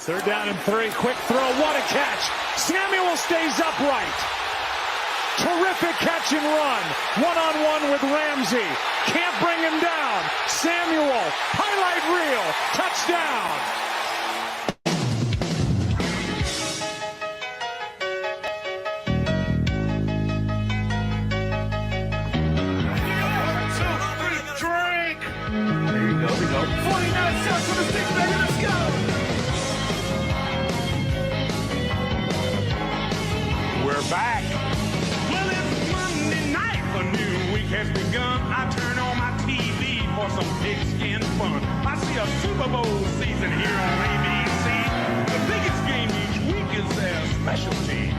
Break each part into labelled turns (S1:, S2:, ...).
S1: Third down and 3. Quick throw. What a catch. Samuel stays upright. Terrific catch and run. One-on-one with Ramsey. Can't bring him down. Samuel. Highlight reel. Touchdown.
S2: There you go. 49 shots for the stick, baby. Let's go.
S1: We're back.
S3: Well, it's Monday night. A new week has begun. I turn on my TV for some pigskin fun. I see a Super Bowl season here on ABC. The biggest game each week is their specialty.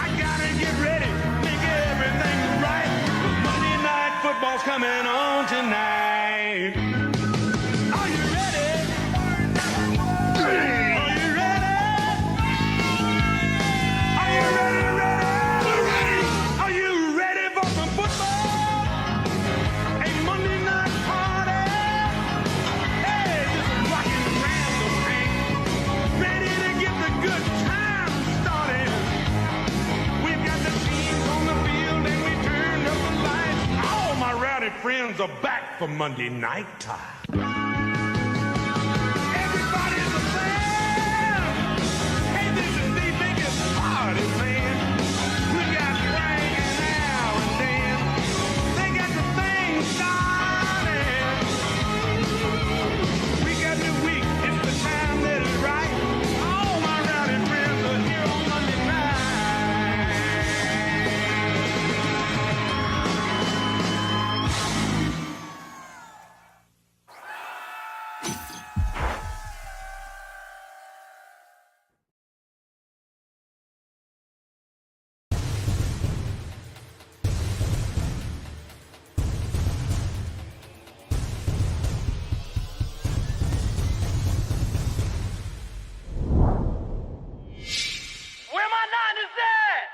S3: I gotta get ready, make everything right. 'Cause Monday night football's coming on tonight. Are you ready? Are you ready? Are you ready? Are you ready for some football? A Monday night party. Hey, this is rockin' random thing. Ready to get the good time started. We've got the teams on the field and we turned up the lights. All my rowdy friends are back for Monday night time. Everybody's a fan. Hey, this is the biggest party, man. We got Frank and Al and Dan. They got the thing started. We got the week. It's the time that is right. All my rowdy friends are here on Monday night. Where my Niners at?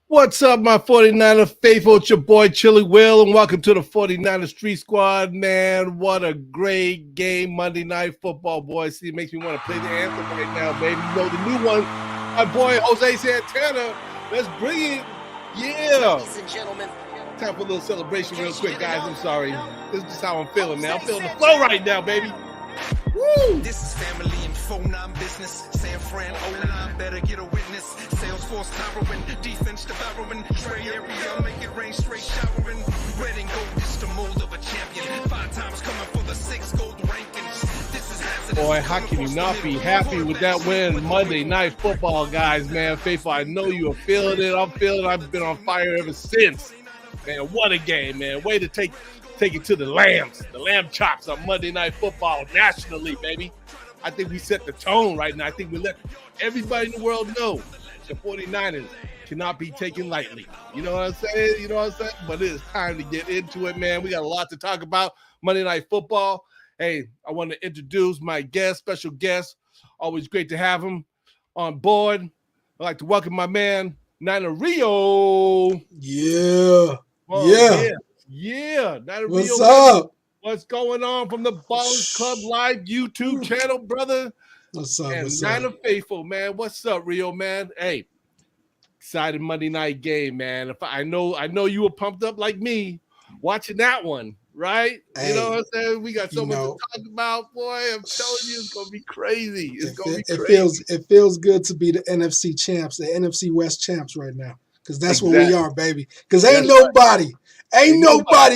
S4: What's up, my 49er faithful? It's your boy Chili Will, and welcome to the 49er Street Squad. Man, what a great game, Monday Night Football, boys. See, it makes me want to play the anthem right now, baby. You know, the new one, my boy Jose Santana. Let's bring it. Yeah.
S5: Ladies and gentlemen,
S4: Time for a little celebration real quick, guys. I'm sorry. This is just how I'm feeling, man. I'm feeling the flow right now, baby. Woo!
S5: this is family and 49 business. San Fran 09, better get a witness. Salesforce powering, defense devouring. Trey area, make it rain, straight showering. Red and gold is the mold of a champion. 5 times coming for the 6 gold rankings. This is hazardous.
S4: Boy, how can you not be happy with that win? Monday Night Football, guys, man. Faithful, I know you are feeling it. I'm feeling it. I've been on fire ever since. Man, what a game, man. Way to take it to the Lambs. The Lamb Chops on Monday Night Football nationally, baby. I think we set the tone right now. I think we let everybody in the world know the 49ers cannot be taken lightly. You know what I'm saying? You know what I'm saying? But it is time to get into it, man. We got a lot to talk about. Monday Night Football. Hey, I want to introduce my guest, special guest. Always great to have him on board. I'd like to welcome my man, Niner Rio.
S6: Yeah.
S4: Oh, yeah. Niner
S6: What's
S4: Rio,
S6: up?
S4: what's going on from the Ballers Club Live YouTube channel, brother?
S6: What's up?
S4: And
S6: What's
S4: Niner
S6: up?
S4: Faithful, man. What's up, Rio, man? Hey, excited Monday night game, man. I know you were pumped up like me watching that one, right?
S6: Hey,
S4: you know what I'm saying? We got so
S6: you
S4: much
S6: know,
S4: to talk about, boy. I'm telling you, it's gonna be crazy. It's gonna be
S6: It
S4: crazy.
S6: feels good to be the NFC champs, the NFC West champs right now. Because that's what we are, baby. Because ain't nobody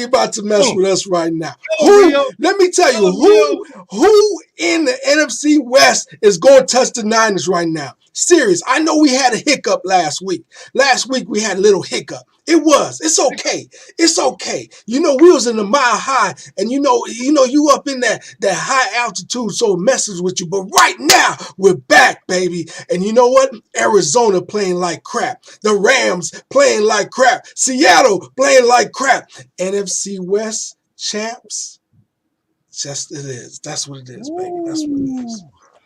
S6: about to mess with us right now. Let me tell you, who in the NFC West is going to touch the Niners right now? Serious. I know we had a hiccup last week. Last week we had a little hiccup. It's okay. It's okay. We was in the mile high, and you up in that high altitude, so it messes with you. But right now, we're back, baby. And you know what? Arizona playing like crap. The Rams playing like crap. Seattle playing like crap. NFC West champs. Just it is. That's what it is, baby. That's what it is.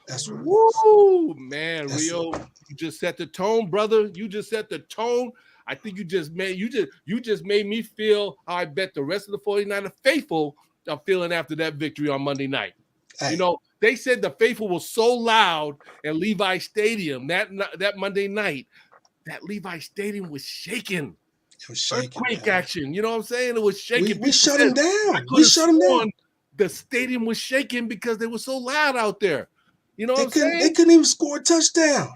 S6: That's what it is.
S4: Woo, man, Rio, you just set the tone, brother. You just set the tone. I think you just made me feel how I bet the rest of the 49er faithful are feeling after that victory on Monday night. Hey. They said the faithful was so loud at Levi Stadium that Monday night that Levi Stadium was shaking.
S6: It was shaking.
S4: Earthquake action. You know what I'm saying? It was shaking.
S6: We shut them down. We shut them down.
S4: The stadium was shaking because they were so loud out there. You know what I'm saying?
S6: They couldn't even score a touchdown.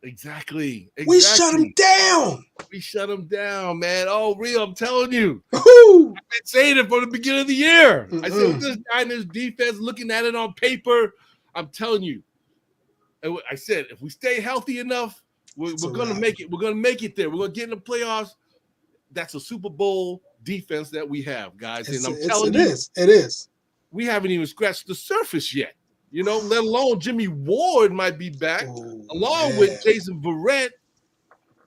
S4: Exactly.
S6: We shut them down.
S4: We shut them down, man. Oh, Rio, I'm telling you. I've been saying it from the beginning of the year. I said, with this Niners defense, looking at it on paper, I'm telling you. I said, if we stay healthy enough, we're going to make it. We're going to make it there. We're going to get in the playoffs. That's a Super Bowl defense that we have, guys. And I'm telling you.
S6: It is.
S4: We haven't even scratched the surface yet. Let alone Jimmy Ward might be back, along with Jason Verrett.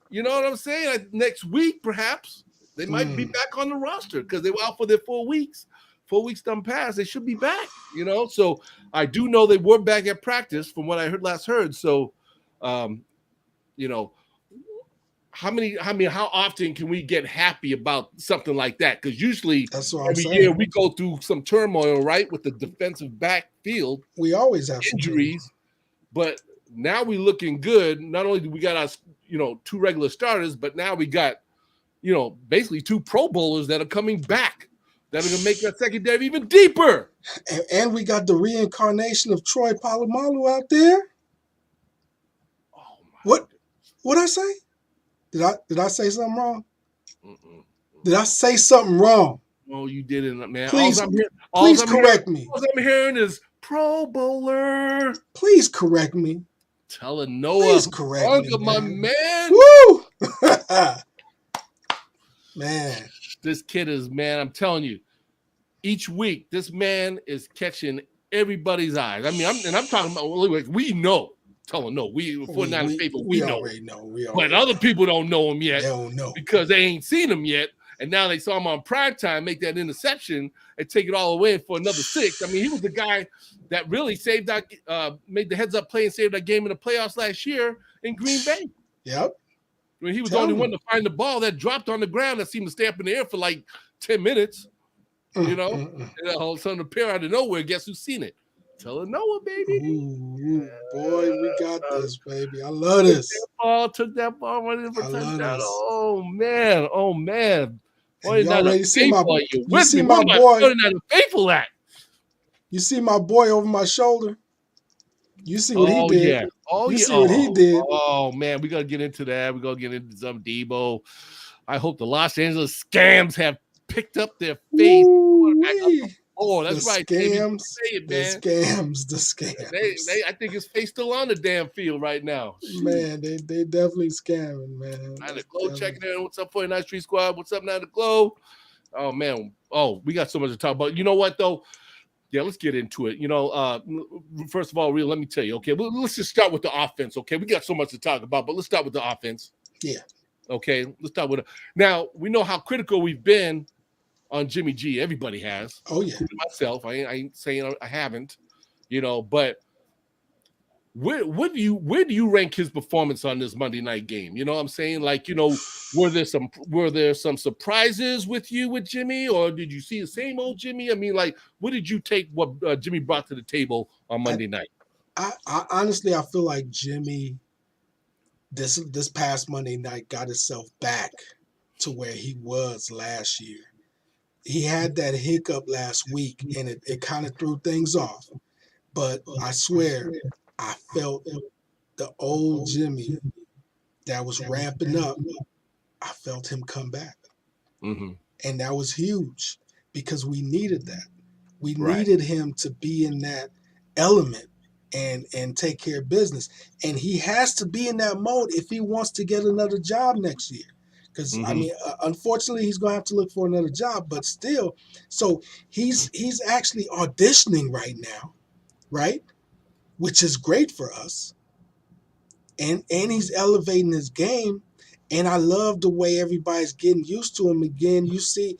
S4: You know what I'm saying? Next week, perhaps, they might be back on the roster because they were out for their 4 weeks. 4 weeks done passed. They should be back, So I do know they were back at practice from what I last heard. So, how often can we get happy about something like that? Because usually every year we go through some turmoil, right, with the defensive backfield.
S6: We always have
S4: injuries, but now we're looking good. Not only do we got our, 2 regular starters, but now we got, basically 2 Pro Bowlers that are coming back that are going to make that secondary even deeper.
S6: And we got the reincarnation of Troy Polamalu out there.
S4: Oh my!
S6: What'd I say? Did I say something wrong? Did I say something wrong?
S4: No, you didn't, man.
S6: Please correct me.
S4: All I'm hearing is Pro Bowler.
S6: Please correct me.
S4: Telling Noah.
S6: Please correct me,
S4: my man.
S6: Woo! Man.
S4: This kid is, man, I'm telling you, each week, this man is catching everybody's eyes. I mean, I'm talking about, we know. Telling no, we 49 people, we know.
S6: Already know.
S4: But other people don't know him yet.
S6: They don't know.
S4: Because they ain't seen him yet. And now they saw him on primetime make that interception and take it all away for another 6. I mean, he was the guy that really saved that, made the heads-up play and saved that game in the playoffs last year in Green Bay.
S6: Yep.
S4: When he was the only one to find the ball that dropped on the ground that seemed to stay up in the air for like 10 minutes. And all of a sudden appear out of nowhere. Guess who's seen it? Tell Noah, baby.
S6: Ooh, boy, we got this, baby. I love this.
S4: Took that ball, went in for touchdown. Oh man.
S6: Boy, you already see my boy. You see my boy over my shoulder. You see what he did.
S4: Yeah.
S6: You see what he did.
S4: Oh man, we gotta get into that. We're gonna get into some Debo. I hope the Los Angeles scams have picked up their face. Oh, that's right.
S6: Scams, the scams.
S4: I think his face still on the damn field right now.
S6: Man, they definitely scamming, man.
S4: Nine to Glow checking in. What's up, 49 Street Squad? What's up, Nine to Glow? Oh man. Oh, we got so much to talk about. You know what though? Yeah, let's get into it. First of all, Real, let me tell you. Okay, let's just start with the offense. Okay, we got so much to talk about, but let's start with the offense.
S6: Yeah.
S4: Okay, let's start with it. Now we know how critical we've been on Jimmy G. Everybody has.
S6: Oh yeah.
S4: Myself, I ain't saying I haven't, but where do you rank his performance on this Monday night game? You know what I'm saying? Like, were there some surprises with Jimmy, or did you see the same old Jimmy? I mean, like, what did you take what Jimmy brought to the table on Monday night?
S6: I honestly, I feel like Jimmy this past Monday night got himself back to where he was last year. He had that hiccup last week, and it kind of threw things off. But I swear, I felt the old Jimmy that was ramping up I felt him come back.
S4: Mm-hmm.
S6: And that was huge because we needed that. We
S4: Right.
S6: needed him to be in that element and take care of business. And he has to be in that mode if he wants to get another job next year. Because I
S4: Mm-hmm.
S6: mean, unfortunately, he's going to have to look for another job. But still, so he's actually auditioning right now, right? Which is great for us. And he's elevating his game. And I love the way everybody's getting used to him again. You see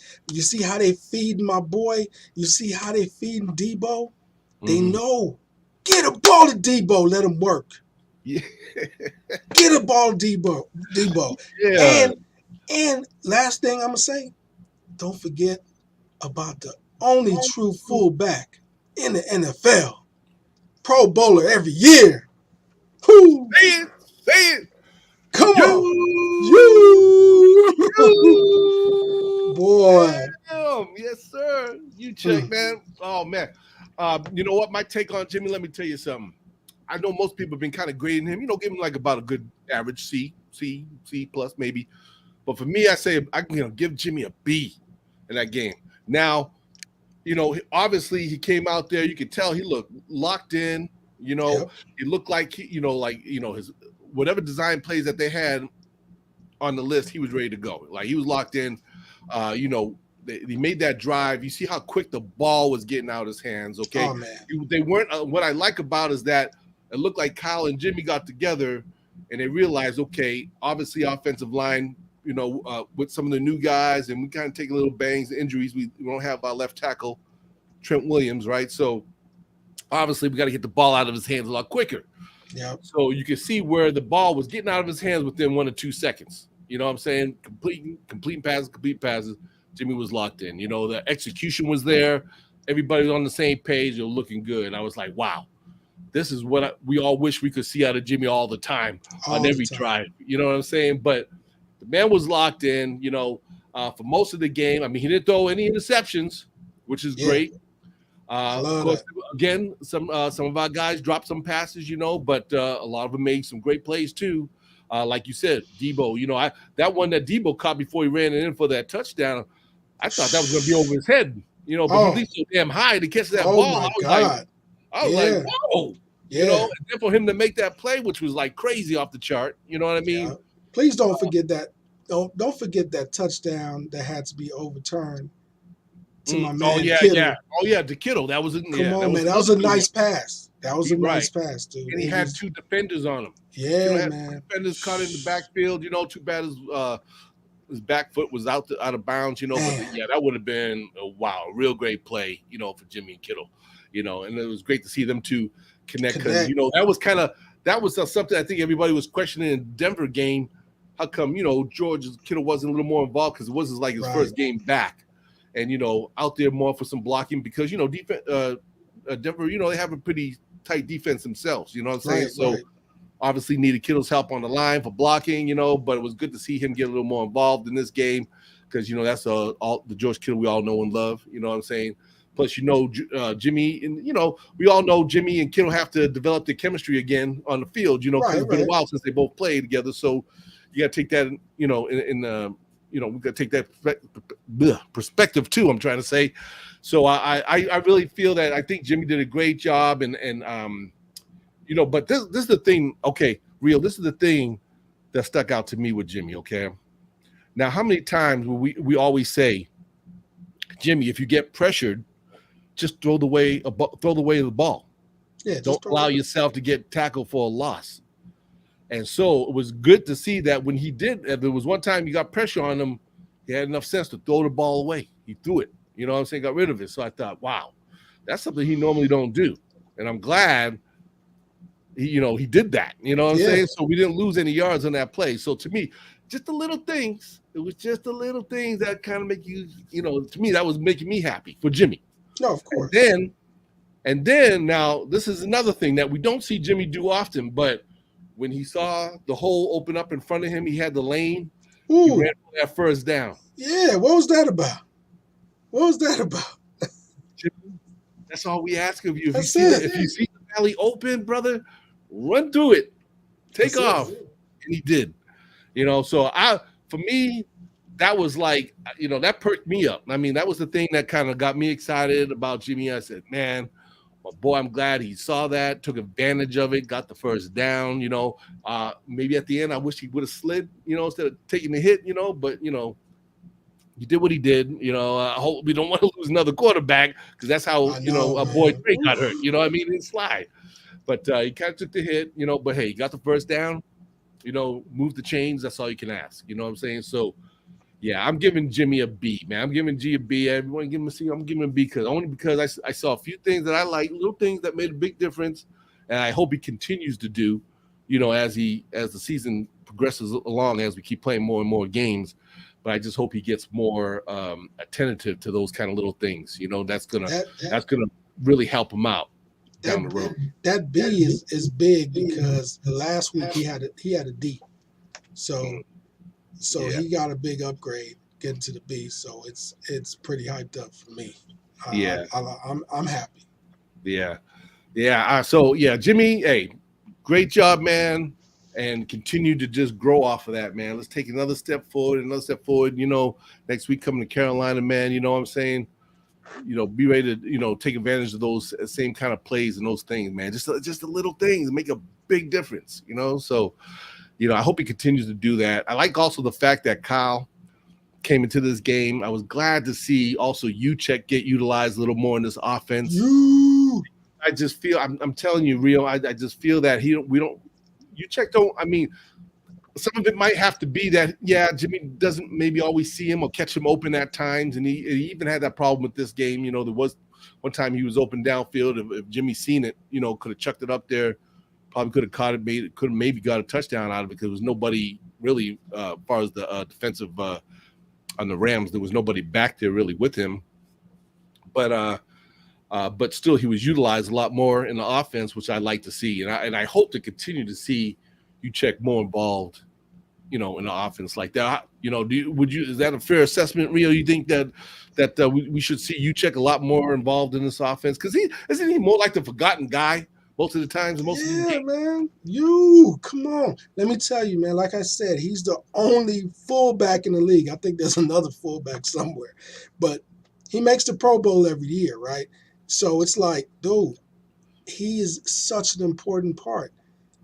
S6: how they feed my boy. You see how they feeding Debo. They
S4: Mm-hmm.
S6: know. Get a ball to Debo. Let him work.
S4: Yeah.
S6: Get a ball to Debo.
S4: Yeah.
S6: And last thing I'm gonna say, don't forget about the only true fullback in the NFL. Pro Bowler every year. Who?
S4: Say it. Say it.
S6: Come on. You. Boy.
S4: Damn. Yes, sir. You check, man. Oh, man. You know what? My take on Jimmy, let me tell you something. I know most people have been kind of grading him, give him like about a good average C plus maybe. But for me, I say I can give Jimmy a B in that game. Now, obviously he came out there. You could tell he looked locked in.
S6: Yep.
S4: He looked like his whatever design plays that they had on the list, he was ready to go. Like he was locked in. He made that drive. You see how quick the ball was getting out of his hands. Okay,
S6: Oh, man.
S4: They weren't. What I like about is that it looked like Kyle and Jimmy got together and they realized, okay, obviously offensive line, with some of the new guys, and we kind of take a little bangs, injuries. We don't have our left tackle, Trent Williams, right? So obviously we got to get the ball out of his hands a lot quicker.
S6: Yeah.
S4: So you can see where the ball was getting out of his hands within 1 or 2 seconds. You know what I'm saying? Complete passes. Jimmy was locked in. The execution was there. Everybody was on the same page. They were looking good. I was like, wow, this is what we all wish we could see out of Jimmy all the time on every drive. You know what I'm saying? But the man was locked in, for most of the game. I mean, he didn't throw any interceptions, which is great. Of course, again, some of our guys dropped some passes, but a lot of them made some great plays too. Like you said, Debo, that one that Debo caught before he ran it in for that touchdown, I thought that was going to be over his head, but he leaped so damn high to catch that ball. I was like, whoa.
S6: Yeah.
S4: And then for him to make that play, which was like crazy off the chart, you know what I mean?
S6: Yeah. Please don't forget that. Don't forget that touchdown that had to be overturned to my man.
S4: To Kittle. That was
S6: Come on, man. That was a nice pass. That was a nice pass, dude.
S4: And he had 2 defenders on him.
S6: Yeah, man.
S4: Defenders caught in the backfield. Too bad his back foot was out of bounds. But that would have been a real great play. For Jimmy and Kittle. And it was great to see them two connect because that was something I think everybody was questioning in the Denver game. How come George Kittle wasn't a little more involved because it wasn't like his first game back, and out there more for some blocking because defense. Denver, they have a pretty tight defense themselves. You know what I'm saying? So obviously needed Kittle's help on the line for blocking. But it was good to see him get a little more involved in this game because that's all the George Kittle we all know and love. You know what I'm saying? Plus, Jimmy, and we all know Jimmy and Kittle have to develop their chemistry again on the field. Because it's been a while since they both played together. So you got to take that, we got to take that perspective too. I'm trying to say. So I really feel that I think Jimmy did a great job, and but this is the thing. Okay, real. This is the thing that stuck out to me with Jimmy. Okay, now how many times will we always say, Jimmy, if you get pressured, just throw the way of the ball.
S6: Yeah,
S4: don't allow yourself to get tackled for a loss. And so it was good to see that when he did, if there was one time he got pressure on him, he had enough sense to throw the ball away. He threw it, you know what I'm saying, got rid of it. So I thought, wow, that's something he normally don't do. And I'm glad he did that, you know what I'm saying? So we didn't lose any yards on that play. So to me, just the little things, it was just the little things that kind of make you, to me, that was making me happy for Jimmy.
S6: No, of course.
S4: And then now this is another thing that we don't see Jimmy do often, but when he saw the hole open up in front of him, he had the lane. He ran for that first down.
S6: Yeah, what was that about?
S4: Jimmy, that's all we ask of you. If you see the valley open, brother, run through it. Take off. And he did. So for me, that was like, that perked me up. I mean, that was the thing that kind of got me excited about Jimmy. I said, man, my boy, I'm glad he saw that, took advantage of it, got the first down. Maybe at the end, I wish he would have slid, instead of taking the hit, but he did what he did. I hope we don't want to lose another quarterback because that's how our boy Trey got hurt. You know what I mean? It's slide. But he kind of took the hit, but hey, he got the first down, moved the chains. That's all you can ask. You know what I'm saying? So, yeah, I'm giving Jimmy a B, man. I'm giving G a B. Everyone give him a C. I'm giving him a B because I saw a few things that I like, little things that made a big difference, and I hope he continues to do, as the season progresses along, as we keep playing more and more games. But I just hope he gets more attentive to those kind of little things. That's gonna really help him out down the road.
S6: That B is big because last week he had a D, so he got a big upgrade getting to the B. So it's pretty hyped up for me. I'm happy. Yeah. So Jimmy, hey, great job, man. And continue to just grow off of that, man. Let's take another step forward. Next week coming to Carolina, man, you know what I'm saying? Be ready to, take advantage of those same kind of plays and those things, man. Just the little things make a big difference, So, I hope he continues to do that. I like also the fact that Kyle came into this game. I was glad to see also Juszczyk get utilized a little more in this offense. I just feel, I'm telling you, Rio, I just feel that Juszczyk don't. I mean, some of it might have to be that, Jimmy doesn't maybe always see him or catch him open at times, and he even had that problem with this game. There was one time he was open downfield. If Jimmy seen it, could have chucked it up there, probably could have caught it, could have maybe got a touchdown out of it because there was nobody really, as far as the defensive on the Rams, there was nobody back there really with him. But still, he was utilized a lot more in the offense, which I like to see, and I hope to continue to see Juszczyk more involved, in the offense like that. Is that a fair assessment, Rio? You think that we should see Juszczyk a lot more involved in this offense because isn't he more like the forgotten guy most of the times? Man, come on. Let me tell you, man. Like I said, he's the only fullback in the league. I think there's another fullback somewhere, but he makes the Pro Bowl every year, right? So it's like, dude, he is such an important part.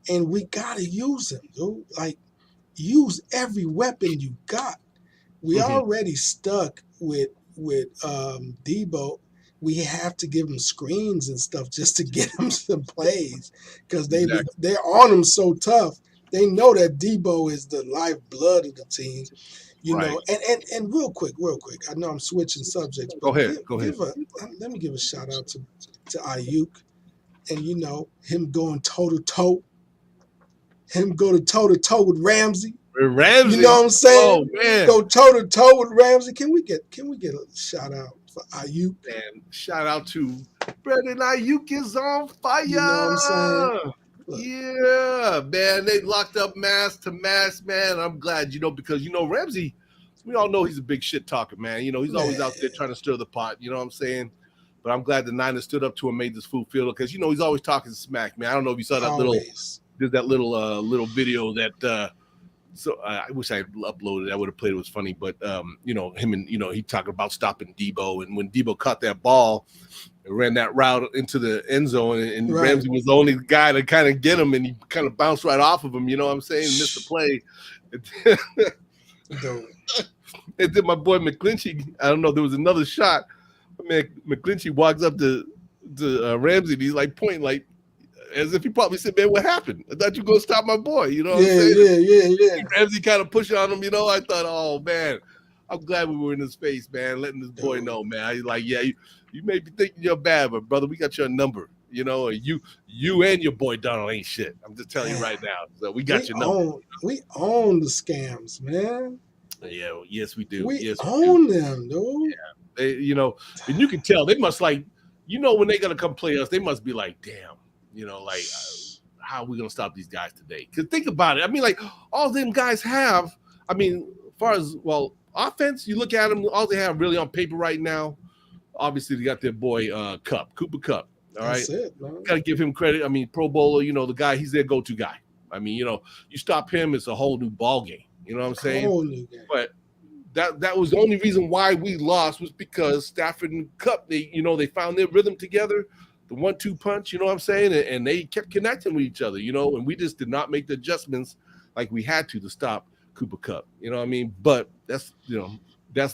S6: And we got to use him, dude. Like, use every weapon you got. We already stuck with Debo. We have to give him screens and stuff just to get him some plays because they're on him so tough. They know that Debo is the lifeblood of the team. Know, and real quick. I know I'm switching subjects. But
S4: go ahead.
S6: Let me give a shout out to Ayuk, and him going toe to toe. Him go toe to toe with Ramsey. You know what I'm saying?
S4: Oh man,
S6: go toe to toe with Ramsey. Can we get a shout out for Ayuk?
S4: And shout out to Brandon Ayuk is on fire.
S6: You know what I'm saying? Look.
S4: Yeah, man, they locked up mass to mass, man. I'm glad, because Ramsey, we all know he's a big shit talker, man. He's always out there trying to stir the pot. You know what I'm saying? But I'm glad the Niners stood up to him, made this fool feel because he's always talking smack, man. I don't know if you saw that little video that. So I wish I uploaded. I would have played. It was funny, but him and he talking about stopping Debo, and when Debo caught that ball, and ran that route into the end zone, and Ramsey was the only guy to kind of get him, and he kind of bounced right off of him. You know what I'm saying? And missed the play. And then my boy McClinchy, I don't know. There was another shot. Man, McClinchy walks up to Ramsey, and he's like pointing like. As if he probably said, man, what happened? I thought you were going to stop my boy. You know what I'm saying? Yeah. Ramsey kind of pushed on him, I thought, oh, man, I'm glad we were in his face, man, letting this boy know, man. He's like, you may be thinking you're bad, but, brother, we got your number. You and your boy Donald ain't shit. I'm just telling you right now. So we got your number.
S6: We own the scams, man.
S4: Yeah, yes, we do.
S6: We own them, dude.
S4: Yeah. They, and you can tell. They must when they're going to come play us, they must be like, damn. How are we going to stop these guys today? Because think about it. I mean, like, all them guys have, as far as, offense, you look at them, all they have really on paper right now, obviously they got their boy Cooper Kupp. All right?
S6: That's it, man.
S4: Got to give him credit. Pro Bowler, the guy, he's their go-to guy. You stop him, it's a whole new ball game. You know what I'm saying?
S6: Whole new game.
S4: But that was the only reason why we lost was because Stafford and Cup, they found their rhythm together, the 1-2 punch, you know what I'm saying? And they kept connecting with each other, and we just did not make the adjustments like we had to stop Cooper Kupp. You know what I mean? But that's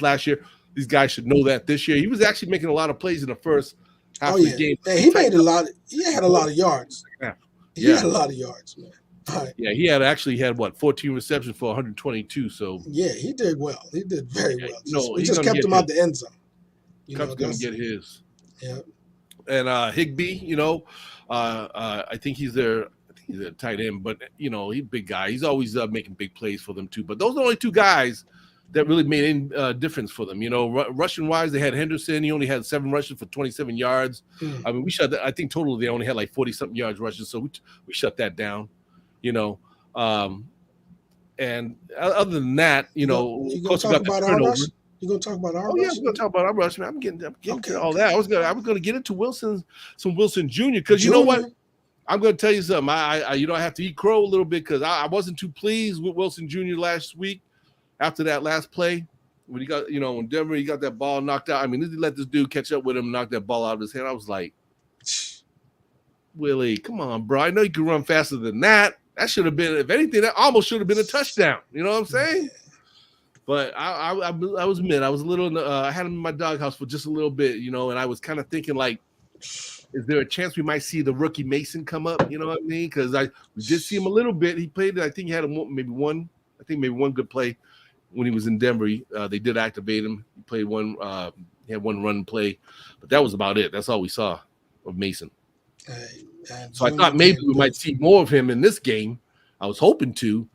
S4: last year. These guys should know that this year. He was actually making a lot of plays in the first half of the game.
S6: Yeah, he made a lot. He had a lot of yards.
S4: Yeah.
S6: He had a lot of yards, man. Right.
S4: Yeah, he had 14 receptions for 122. So
S6: yeah, he did well. He did very well. We
S4: he's
S6: just kept him out the end zone.
S4: Cup's gonna get his.
S6: Yeah.
S4: And Higbee, I think he's their tight end, but he's a big guy. He's always making big plays for them too. But those are the only two guys that really made any difference for them. Rushing wise, they had Henderson. He only had 7 rushes for 27 yards. I mean, we shut that. I think total they only had like 40-something yards rushing, so we shut that down. And other than that,
S6: you gonna talk about our rush? You gonna talk about our rush?
S4: Yeah, we're gonna talk about our rush, man. I'm getting to all that. I was gonna get into Wilson Jr. because you know what? I'm gonna tell you something. I have to eat crow a little bit because I wasn't too pleased with Wilson Jr. last week after that last play when he got when Denver he got that ball knocked out. I mean, he let this dude catch up with him, knock that ball out of his hand. I was like, Willie, come on, bro. I know you can run faster than that. That should have been, if anything, that almost should have been a touchdown. You know what I'm saying? But I was mid. I was a little. I had him in my doghouse for just a little bit, and I was kind of thinking like, is there a chance we might see the rookie Mason come up? You know what I mean? Because we did see him a little bit. He played. I think he had maybe one good play when he was in Denver. They did activate him. He played one. He had one run play, but that was about it. That's all we saw of Mason. So I thought maybe we might see more of him in this game. I was hoping to,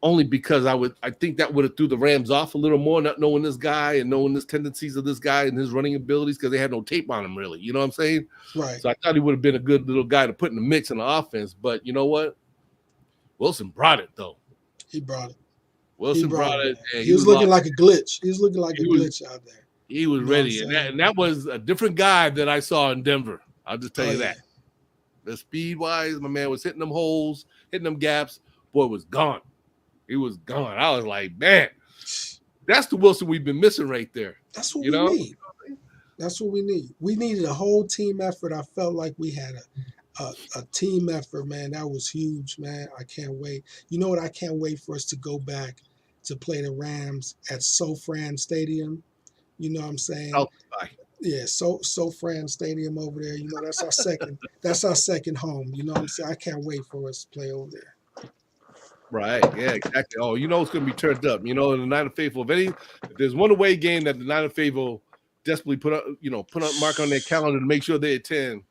S4: only because I think that would have threw the Rams off a little more, not knowing this guy and knowing the tendencies of this guy and his running abilities, because they had no tape on him really. You know what I'm saying?
S6: Right.
S4: So I thought he would have been a good little guy to put in the mix in the offense. But you know what? Wilson brought it though.
S6: He brought it.
S4: Wilson brought it.
S6: He was looking like a glitch. He was looking like a glitch out there.
S4: He was ready, and that was a different guy that I saw in Denver. I'll just tell you that. The speed-wise, my man was hitting them holes, hitting them gaps. Boy was gone. He was gone. I was like, man, that's the Wilson we've been missing right there.
S6: That's what we need. That's what we need. We needed a whole team effort. I felt like we had a team effort, man. That was huge, man. I can't wait. You know what? I can't wait for us to go back to play the Rams at Sofran Stadium. You know what I'm saying? Yeah, Sofran Stadium over there. You know, that's our second home. You know what I'm saying? I can't wait for us to play over there.
S4: Right. Yeah, exactly. Oh, it's going to be turned up. The Niner Faithful. If there's one away game that the Niner Faithful desperately put up mark on their calendar to make sure they attend,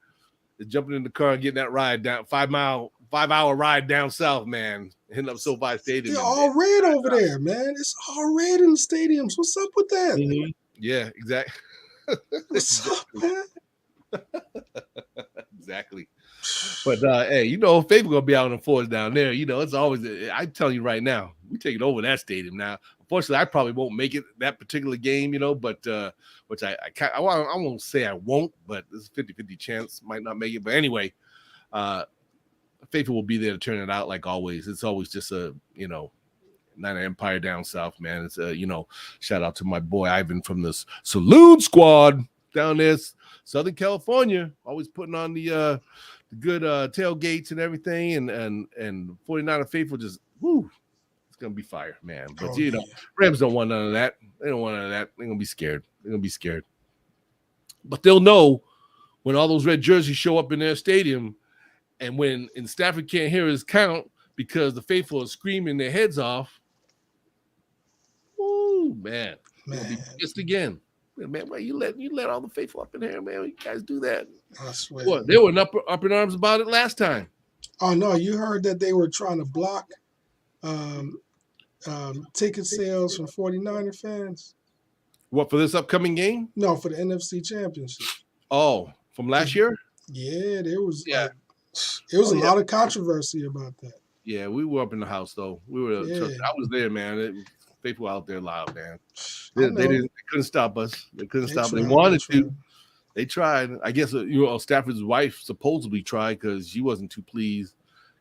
S4: is jumping in the car and getting that ride down 5-hour ride down south, man. Hitting up SoFi Stadium.
S6: It's all red over there, man. It's all red in the stadiums. What's up with that?
S4: Mm-hmm. Yeah, exactly.
S6: What's up, man?
S4: Exactly. But hey, Faithful gonna be out on the fours down there. It's always. I'm telling you right now, we taking over that stadium now. Unfortunately, I probably won't make it that particular game, but which I won't say I won't, but there's a 50-50 chance might not make it. But anyway, Faithful will be there to turn it out like always. It's always just a Niner Empire down south, man. It's shout out to my boy Ivan from the Saloon Squad down there, Southern California, always putting on the good tailgates and everything, and 49er Faithful just it's gonna be fire, man. But Rams don't want none of that. They don't want none of that. They're gonna be scared. But they'll know when all those red jerseys show up in their stadium, and Stafford can't hear his count because the Faithful are screaming their heads off. Ooh, man. They'll be pissed again. Man, why you let all the Faithful up in here, man? You guys do that.
S6: I swear.
S4: What, they were up in arms about it last time.
S6: Oh no, you heard that they were trying to block ticket sales from 49er fans?
S4: What, for this upcoming game?
S6: No, for the NFC Championship.
S4: Oh, from last year?
S6: Yeah, there was a lot of controversy about that.
S4: Yeah, we were up in the house though. I was there, man. Faithful out there loud, man. They couldn't stop us. They couldn't stop. They wanted to. They tried. I guess Stafford's wife supposedly tried because she wasn't too pleased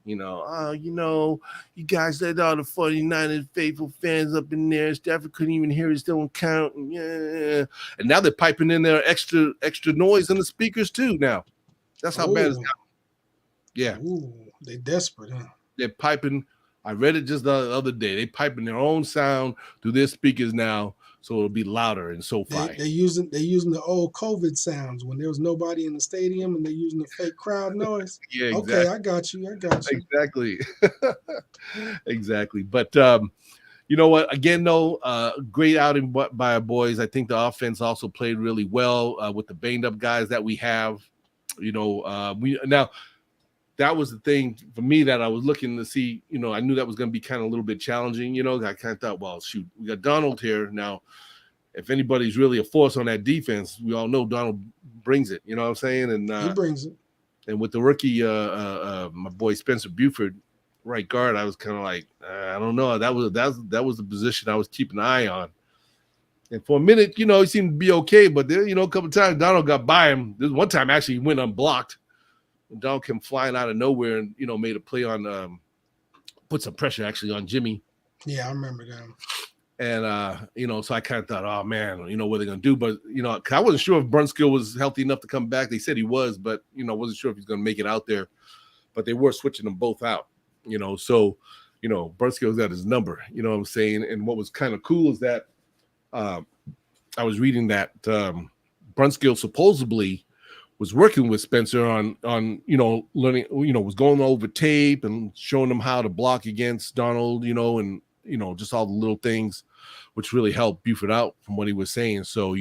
S4: You guys let all the 49ers faithful fans up in there. Stafford couldn't even hear his own count. And yeah. And now they're piping in their extra noise in the speakers too now. That's how bad it's got. Yeah.
S6: Ooh, they desperate, huh?
S4: They're piping. I read it just the other day. They piping their own sound through their speakers now, so it'll be louder in SoFi.
S6: They're using the old COVID sounds when there was nobody in the stadium and they're using the fake crowd noise.
S4: Yeah, exactly.
S6: Okay, I got you.
S4: Exactly. Exactly. But you know what? Again, though, great outing by our boys. I think the offense also played really well with the banged up guys that we have. That was the thing for me that I was looking to see. I knew that was going to be kind of a little bit challenging. I kind of thought, well, shoot, we got Donald here now. If anybody's really a force on that defense, we all know Donald brings it. You know what I'm saying? And
S6: he brings it.
S4: And with the rookie, my boy Spencer Buford, right guard, I was kind of like, I don't know. That was the position I was keeping an eye on. And for a minute, he seemed to be okay. But then, a couple of times Donald got by him. This one time actually he went unblocked. And Donald came flying out of nowhere and, made a play on, put some pressure actually on Jimmy.
S6: Yeah, I remember that.
S4: And, so I kind of thought, oh, man, what they're going to do. But, 'cause I wasn't sure if Brunskill was healthy enough to come back. They said he was, but, wasn't sure if he's going to make it out there. But they were switching them both out, So, Brunskill's got his number, you know what I'm saying? And what was kind of cool is that I was reading that Brunskill supposedly was working with Spencer on learning, was going over tape and showing him how to block against Donald, and, just all the little things, which really helped Buford out from what he was saying. So,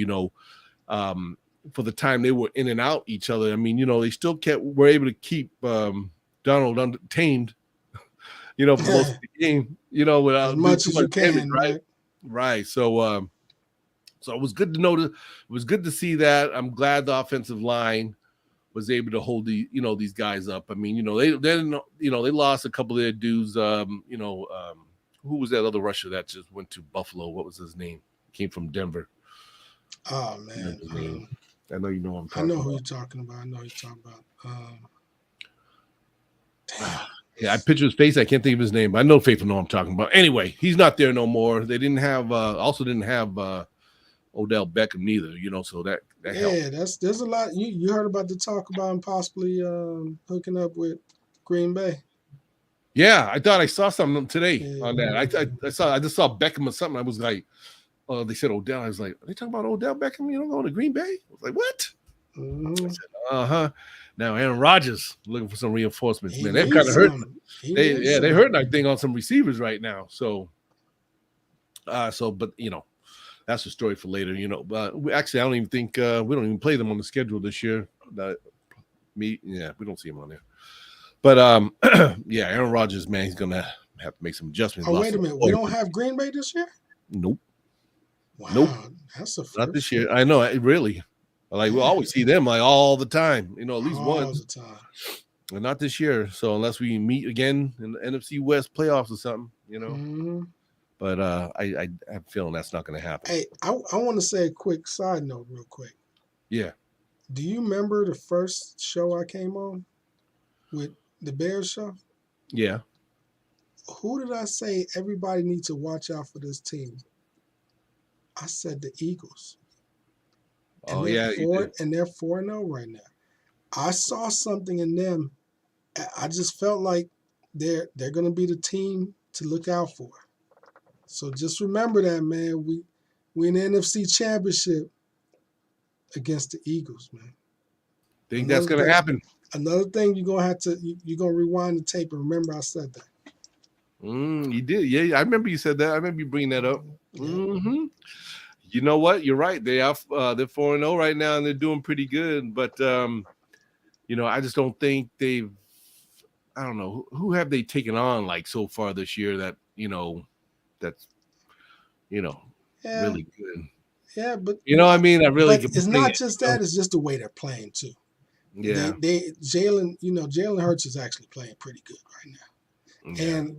S4: for the time they were in and out each other, I mean, they still were able to keep Donald tamed, for most of the game, without
S6: as much as you can,
S4: damage, right? Right. So, so it was good to know. It was good to see that. I'm glad the offensive line was able to hold these guys up. I mean, they lost a couple of their dudes. Who was that other rusher that just went to Buffalo? What was his name? Came from Denver.
S6: Oh man,
S4: I know you know what I'm talking about.
S6: I know who you're talking about.
S4: Yeah, I picture his face. I can't think of his name, but I know Faithful know what I'm talking about. Anyway, he's not there no more. They didn't have Odell Beckham neither, so that helped.
S6: There's a lot. You heard about the talk about him possibly hooking up with Green Bay.
S4: Yeah, I thought I saw something today on that. I just saw Beckham or something. I was like, they said Odell. I was like, are they talking about Odell Beckham? Going to Green Bay? I was like, what?
S6: Mm-hmm.
S4: I said, Now Aaron Rodgers looking for some reinforcements. Man, they're kind of hurting. They're hurting I think on some receivers right now. So, but that's a story for later. But actually, I don't even think we don't even play them on the schedule this year. We don't see him on there. But Aaron Rodgers, man, he's gonna have to make some adjustments.
S6: Oh, wait a minute, we don't have Green Bay this year?
S4: Nope.
S6: Wow,
S4: nope.
S6: That's a first.
S4: Not this year. I know, really. Like we always see them like all the time, at least
S6: all
S4: once.
S6: the time.
S4: But not this year. So unless we meet again in the NFC West playoffs or something,
S6: Mm-hmm.
S4: But I have a feeling that's not going to happen.
S6: Hey, I want to say a quick side note real quick.
S4: Yeah.
S6: Do you remember the first show I came on with the Bears show?
S4: Yeah.
S6: Who did I say everybody needs to watch out for this team? I said the Eagles. And they're 4-0 right now. I saw something in them. I just felt like they're going to be the team to look out for. So just remember that, man. We in the NFC Championship against the Eagles, man.
S4: Think that's going to happen?
S6: Another thing you're going to rewind the tape and remember I said that.
S4: You did. Yeah, I remember you said that. I remember you bringing that up.
S6: Yeah.
S4: Mm-hmm. You know what? You're right. They are they're 4-0 right now, and they're doing pretty good. But I just don't think they've. I don't know who have they taken on like so far this year that that's really good.
S6: Yeah, but
S4: I mean, I really.
S6: But it's not just that; it's just the way they're playing too.
S4: Yeah,
S6: Jalen Hurts is actually playing pretty good right now, and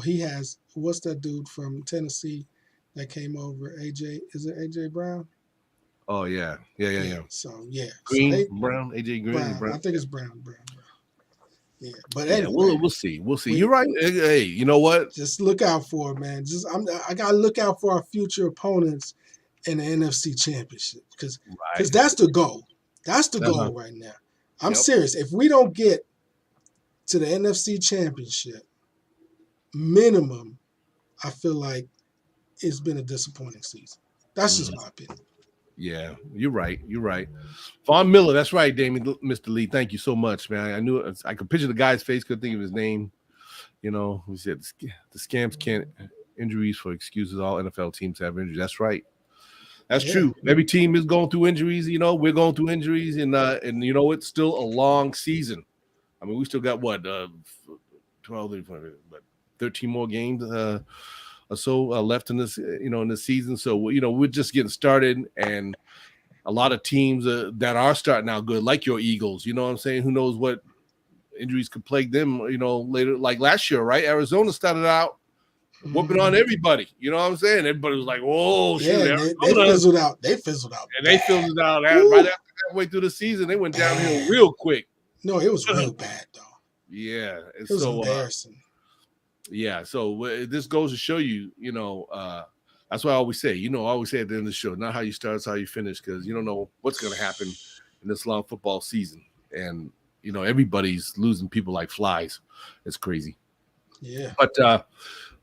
S6: he has what's that dude from Tennessee that came over? AJ, is it AJ Brown?
S4: Oh yeah.
S6: So
S4: Green, Brown, AJ Green,
S6: Brown. I think it's Brown. Yeah, but
S4: Yeah,
S6: anyway,
S4: we'll see. We'll see. You're right. Hey, you know what?
S6: just look out for it, man. I gotta look out for our future opponents in the NFC Championship because
S4: Right.
S6: that's the goal. That's the
S4: Uh-huh.
S6: goal right now. I'm
S4: Yep.
S6: serious. If we don't get to the NFC Championship, minimum, I feel like it's been a disappointing season. That's just my opinion.
S4: Yeah, you're right. You're right. Von Miller, that's right, Damien, Mr. Lee. Thank you so much, man. I knew it. I could picture the guy's face, couldn't think of his name. You know, he said the scams can't injuries for excuses. All NFL teams have injuries. That's right. That's true. Every team is going through injuries. You know, we're going through injuries, and you know, it's still a long season. I mean, we still got what 12, but 13 more games or so left in this, in this season. So we're just getting started, and a lot of teams that are starting out good, like your Eagles. You know what I'm saying? Who knows what injuries could plague them? Later, like last year, right? Arizona started out whooping on everybody. You know what I'm saying? Everybody was like, "Whoa, shoot!"
S6: Yeah, they fizzled out. They fizzled out.
S4: And they fizzled out right after halfway through the season. They went downhill real quick.
S6: No, it was real bad though.
S4: Yeah,
S6: it was embarrassing.
S4: Yeah, so this goes to show you, that's why I always say, I always say at the end of the show, not how you start, it's how you finish, because you don't know what's going to happen in this long football season. And, everybody's losing people like flies. It's crazy.
S6: Yeah.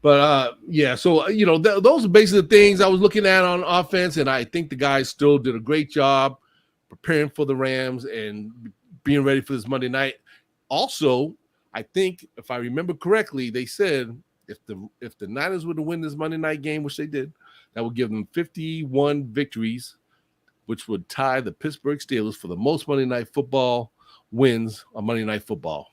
S4: But yeah, so, those are basically the things I was looking at on offense, and I think the guys still did a great job preparing for the Rams and being ready for this Monday night. Also, I think if I remember correctly, they said if the Niners were to win this Monday night game, which they did, that would give them 51 victories, which would tie the Pittsburgh Steelers for the most Monday Night Football wins on Monday Night Football.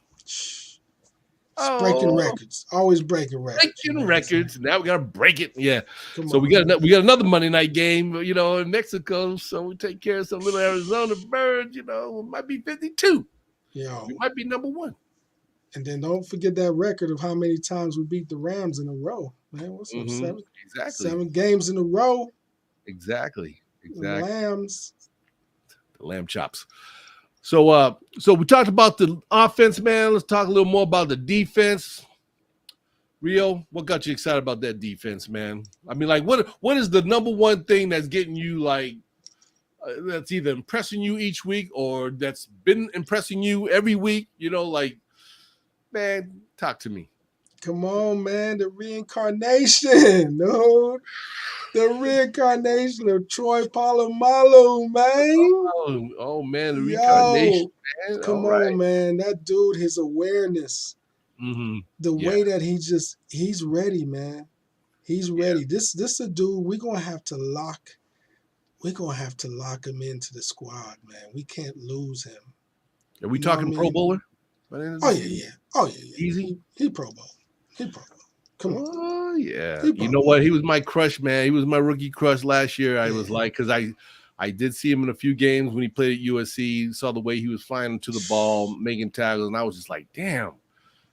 S6: Breaking records, always breaking records.
S4: Breaking records. Now we gotta break it. Yeah. So we got another Monday night game, in Mexico. So we take care of some little Arizona birds. It might be 52.
S6: Yeah,
S4: we might be number one.
S6: And then don't forget that record of how many times we beat the Rams in a row. Man, what's up, 7?
S4: Exactly.
S6: 7 games in a row.
S4: Exactly.
S6: The Lambs.
S4: The lamb chops. So we talked about the offense, man. Let's talk a little more about the defense. Rio, what got you excited about that defense, man? I mean, like, what is the number one thing that's getting you, like, that's either impressing you each week or that's been impressing you every week? Man, talk to me.
S6: Come on, man. The reincarnation. No. The reincarnation of Troy Polamalu, man.
S4: Oh man, the reincarnation, man.
S6: Come on, man. That dude, his awareness.
S4: Mm-hmm.
S6: The way that he's ready, man. He's ready. Yeah. This is a dude we're gonna have to lock him into the squad, man. We can't lose him.
S4: Are we talking Pro Bowler?
S6: Oh yeah.
S4: Easy.
S6: He Pro Bowl. Come on.
S4: Oh yeah. You know what? He was my crush, man. He was my rookie crush last year. I was like, because I did see him in a few games when he played at USC. Saw the way he was flying to the ball, making tackles, and I was just like, damn,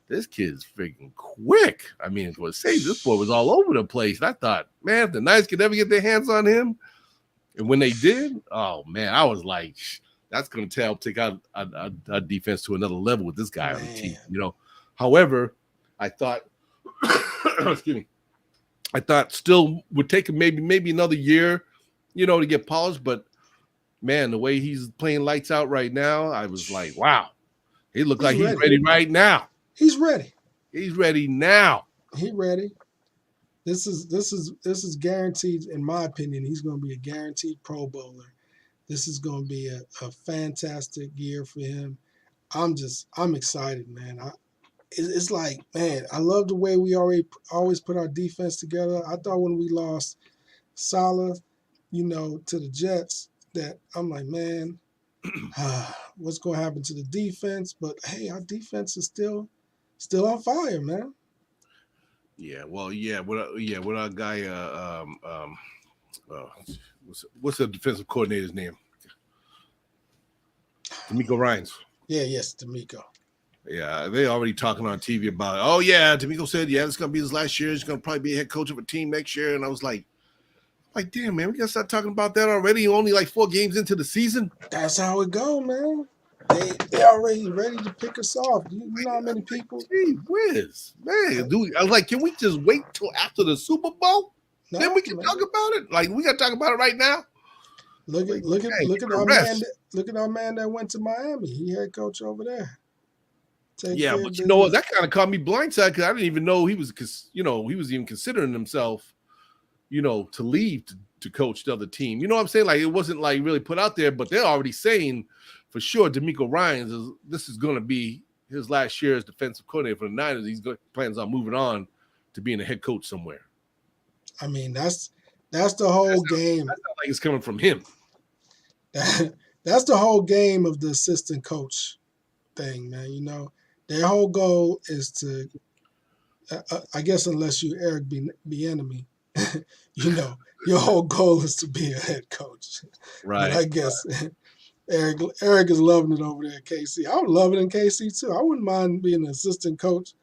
S4: this kid's freaking quick. I mean, this boy was all over the place. And I thought, man, if the Knights could ever get their hands on him, and when they did, oh man, I was like, that's going to take out a defense to another level with this guy on the team. However, I thought, excuse me, I thought still would take him maybe another year, to get polished. But man, the way he's playing lights out right now, I was like, wow, he looked like he's ready right now.
S6: He's ready.
S4: He's ready now.
S6: He's ready. This is guaranteed, in my opinion. He's going to be a guaranteed Pro Bowler. This is going to be a fantastic year for him. I'm excited, man. It's like, man, I love the way we always put our defense together. I thought when we lost Salah, to the Jets, that I'm like, man, what's going to happen to the defense? But hey, our defense is still on fire, man.
S4: Yeah, well, with our guy, what's the defensive coordinator's name? D'Amico Ryans.
S6: Yes, D'Amico.
S4: Yeah, they already talking on TV about it. Oh yeah, D'Amico said, it's gonna be his last year. He's gonna probably be a head coach of a team next year. And I was like, damn man, we gotta start talking about that already. Only like 4 games into the season.
S6: That's how it go, man. They already ready to pick us off. You know how many people?
S4: Gee whiz, man, dude. I was like, can we just wait till after the Super Bowl?
S6: No,
S4: Then we can talk about it. Like, we got to talk about it right now.
S6: Look at our man that went to Miami. He head coach over there.
S4: But you know what? That kind of caught me blindsided because I didn't even know he was even considering himself, to leave to coach the other team. You know what I'm saying? Like, it wasn't like really put out there, but they're already saying for sure DeMeco Ryans this is going to be his last year as defensive coordinator for the Niners. He's plans on moving on to being a head coach somewhere.
S6: I mean, that's the whole game.
S4: That's not like it's coming from him.
S6: That's the whole game of the assistant coach thing, man. Their whole goal is to, I guess, unless you Eric Bieniemy, your whole goal is to be a head coach.
S4: Right.
S6: But I guess Eric is loving it over there at KC. I would love it in KC too. I wouldn't mind being an assistant coach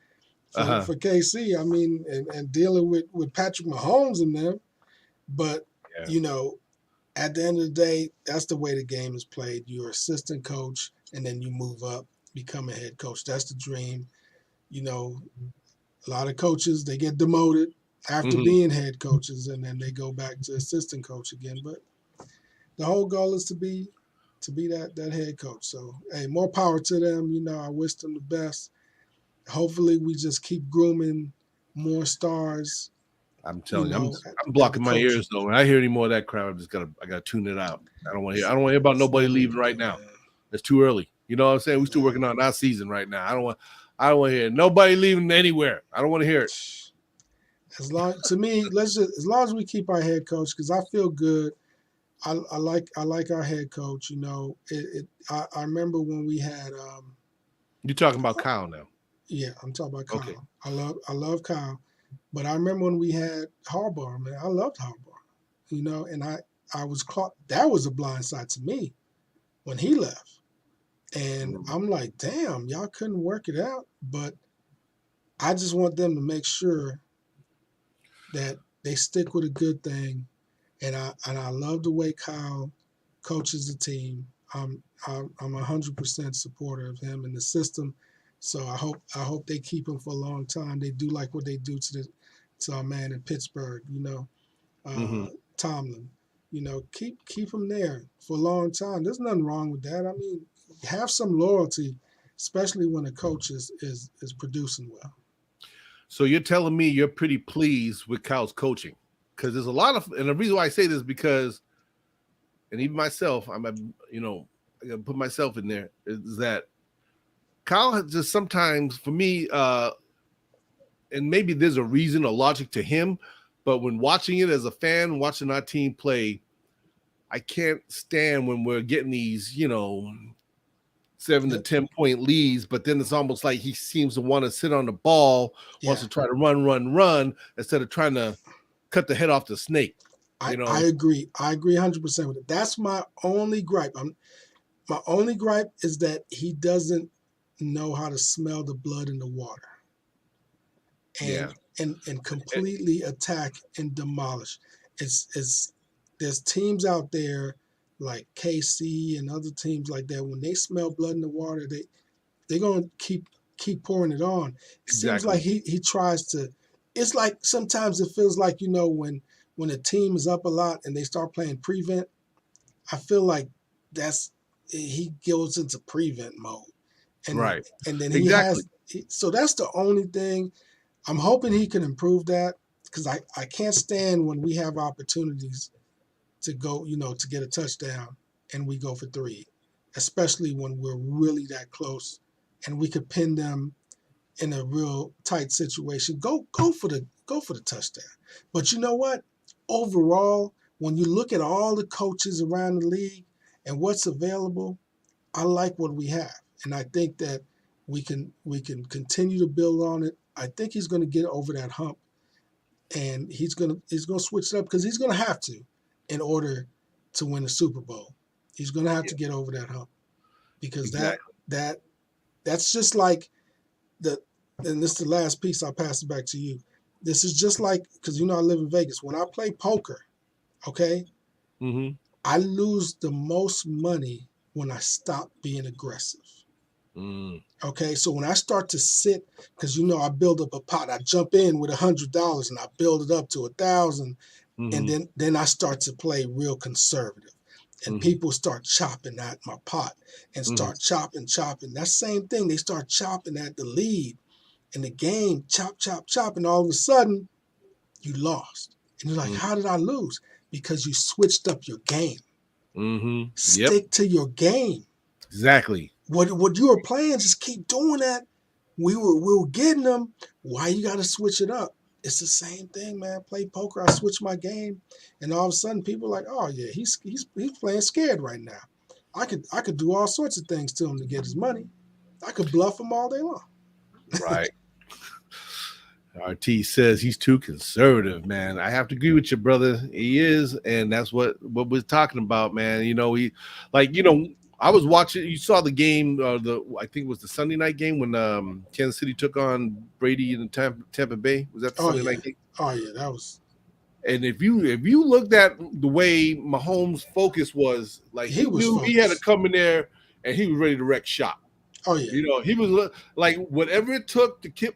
S6: for KC. I mean, and dealing with Patrick Mahomes and them. But, at the end of the day, that's the way the game is played. You're assistant coach, and then you move up, become a head coach. That's the dream. A lot of coaches, they get demoted after being head coaches, and then they go back to assistant coach again. But the whole goal is to be that head coach. So, hey, more power to them. I wish them the best. Hopefully, we just keep grooming more stars.
S4: I'm telling you, I'm blocking my ears though. When I hear any more of that crowd, I gotta tune it out. I don't want to hear about nobody leaving right now. It's too early. You know what I'm saying? We're still working on our season right now. I don't want to hear nobody leaving anywhere. I don't want to hear it.
S6: As long as we keep our head coach, because I feel good. I like our head coach. I remember when we had.
S4: You're talking about Kyle now.
S6: Yeah, I'm talking about Kyle.
S4: Okay.
S6: I love Kyle, but I remember when we had Harbaugh. Man, I loved Harbaugh. And I was caught. That was a blind side to me when he left, and I'm like, damn, y'all couldn't work it out. But I just want them to make sure that they stick with a good thing, and I love the way Kyle coaches the team. I'm 100% supporter of him and the system. So I hope they keep him for a long time. They do like what they do to our man in Pittsburgh, Tomlin. Keep him there for a long time. There's nothing wrong with that. I mean, have some loyalty, especially when a coach is producing well.
S4: So you're telling me you're pretty pleased with Kyle's coaching? Because there's a lot of, and the reason why I say this is because, and even myself, I gotta put myself in there, is that Kyle has just sometimes, for me, and maybe there's a reason or logic to him, but when watching it as a fan, watching our team play, I can't stand when we're getting these, 7 to 10 point leads, but then it's almost like he seems to want to sit on the ball, wants to try to run instead of trying to cut the head off the snake.
S6: I agree 100% with it. That's my only gripe. My only gripe is that he doesn't know how to smell the blood in the water and completely attack and demolish. There's teams out there like KC and other teams like that. When they smell blood in the water, they're gonna keep pouring it on. It seems like he tries to. It's like sometimes it feels like when a team is up a lot and they start playing prevent. I feel like he goes into prevent mode. And then so that's the only thing. I'm hoping he can improve that, because I can't stand when we have opportunities to go, to get a touchdown and we go for 3, especially when we're really that close and we could pin them in a real tight situation. Go for the touchdown. But you know what? Overall, when you look at all the coaches around the league and what's available, I like what we have. And I think that we can continue to build on it. I think he's going to get over that hump, and he's going to switch it up, because he's going to have to in order to win the Super Bowl. He's going to have to get over that hump, because that's just like and this is the last piece. I'll pass it back to you. This is just like, because I live in Vegas. When I play poker, okay, I lose the most money when I stop being aggressive.
S4: Mm.
S6: Okay, so when I start to sit, because I build up a pot, I jump in with $100 and I build it up to 1,000,
S4: Mm-hmm.
S6: and then I start to play real conservative, and people start chopping at my pot and start chopping. That same thing, they start chopping at the lead in the game, chop, and all of a sudden you lost, and you're like, how did I lose? Because you switched up your game.
S4: Mm-hmm. Yep.
S6: Stick to your game.
S4: Exactly.
S6: What you were playing, just keep doing that. We were getting them. Why you got to switch it up? It's the same thing, man. Play poker. I switch my game, and all of a sudden, people are like, oh yeah, he's playing scared right now. I could do all sorts of things to him to get his money. I could bluff him all day long.
S4: Right. RT says he's too conservative, man. I have to agree with you, brother. He is, and that's what we're talking about, man. He I was watching. You saw the game. I think it was the Sunday night game when Kansas City took on Brady in Tampa Bay. Was that the Sunday night game?
S6: Oh yeah, that was.
S4: And if you looked at the way Mahomes' focus was, like he knew focused. He had to come in there and he was ready to wreck shop.
S6: Oh yeah,
S4: he was like whatever it took to keep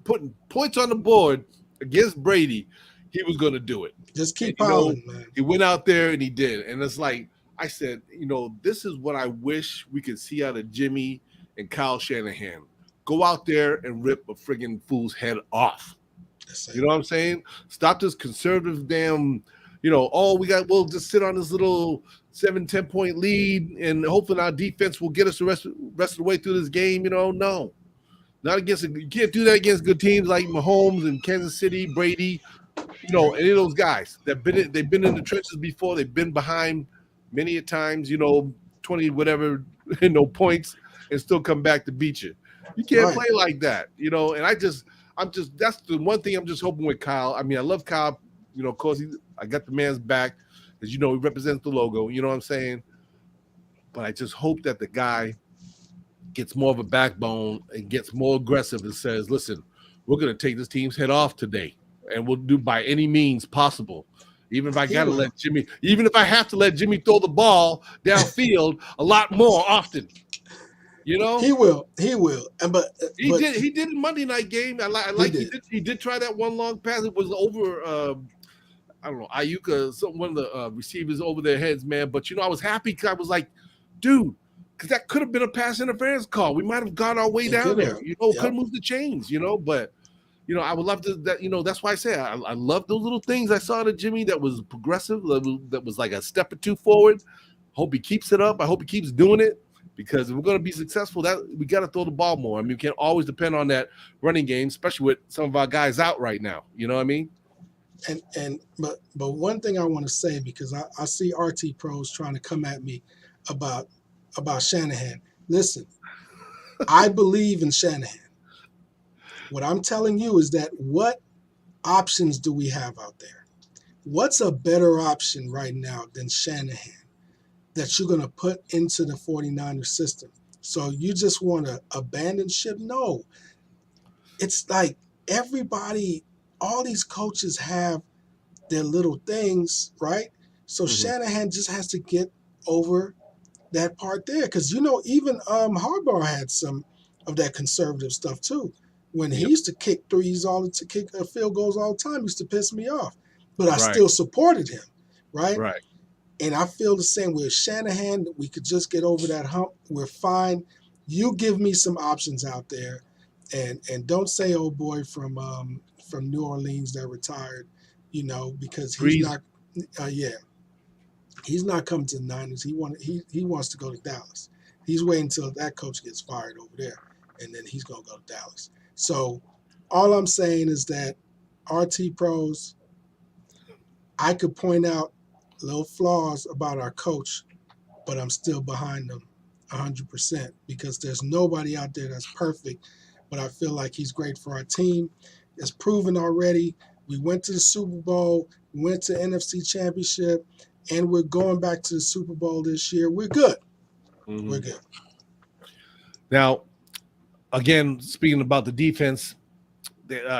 S4: putting points on the board against Brady, he was going to do it.
S6: Just keep piling, man.
S4: He went out there and he did, and it's like. I said, this is what I wish we could see out of Jimmy and Kyle Shanahan. Go out there and rip a friggin' fool's head off. You know what I'm saying? Stop this conservative damn, we'll just sit on this little 7-10 point lead and hopefully our defense will get us the rest of the way through this game. No. Not against you can't do that against good teams like Mahomes and Kansas City, Brady, any of those guys they've been in the trenches before, they've been behind many a times, 20 whatever, points and still come back to beat you. You can't play like that, and I'm just that's the one thing I'm just hoping with Kyle. I mean, I love Kyle, of course I got the man's back, as he represents the logo, you know what I'm saying? But I just hope that the guy gets more of a backbone and gets more aggressive and says, listen, we're going to take this team's head off today and we'll do by any means possible. Even if I got to let Jimmy, even if I have to let Jimmy throw the ball downfield a lot more often, He
S6: will. But
S4: he did in Monday night game. I like he did try that one long pass. It was over. I don't know, Ayuka, one of the receivers over their heads, man. But I was happy because I was like, dude, because that could have been a pass interference call. We might have gone our way down there. Could have moved the chains. But. I would love to that, that's why I say I love those little things I saw to Jimmy that was progressive, that was like a step or two forward. Hope he keeps it up. I hope he keeps doing it because if we're going to be successful, that we got to throw the ball more. I mean, we can't always depend on that running game, especially with some of our guys out right now. You know what I mean?
S6: But one thing I want to say, because I see RT pros trying to come at me about Shanahan. Listen, I believe in Shanahan. What I'm telling you is that what options do we have out there? What's a better option right now than Shanahan that you're going to put into the 49ers system? So you just want to abandon ship? No. It's like everybody, all these coaches have their little things, right? So Shanahan just has to get over that part there. Because, even Harbaugh had some of that conservative stuff too. When he used to kick threes kick field goals all the time, used to piss me off. But I still supported him, right?
S4: Right.
S6: And I feel the same with Shanahan. We could just get over that hump. We're fine. You give me some options out there, and don't say old boy from New Orleans that retired, because he's not. He's not coming to the Niners. He wants to go to Dallas. He's waiting until that coach gets fired over there, and then he's gonna go to Dallas. So all I'm saying is that RT pros, I could point out little flaws about our coach, but I'm still behind them 100% because there's nobody out there that's perfect. But I feel like he's great for our team. It's proven already. We went to the Super Bowl, we went to NFC Championship, and we're going back to the Super Bowl this year. We're good. Mm-hmm. We're good.
S4: Now, again, speaking about the defense,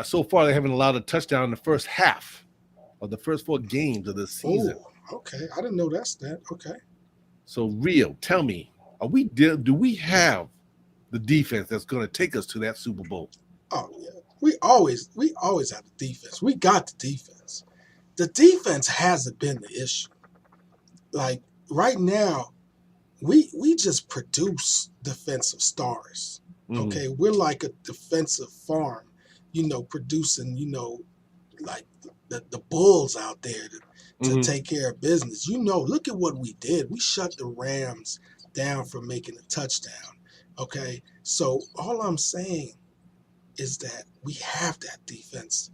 S4: so far they haven't allowed a touchdown in the first half of the first 4 games of this season.
S6: Ooh, okay, I didn't know that's that. Okay.
S4: So, Rio, tell me, do we have the defense that's going to take us to that Super Bowl?
S6: Oh yeah, we always have the defense. We got the defense. The defense hasn't been the issue. Like right now, we just produce defensive stars. Okay, we're like a defensive farm, producing, like the bulls out there to take care of business. Look at what we did. We shut the Rams down from making a touchdown. Okay, so all I'm saying is that we have that defense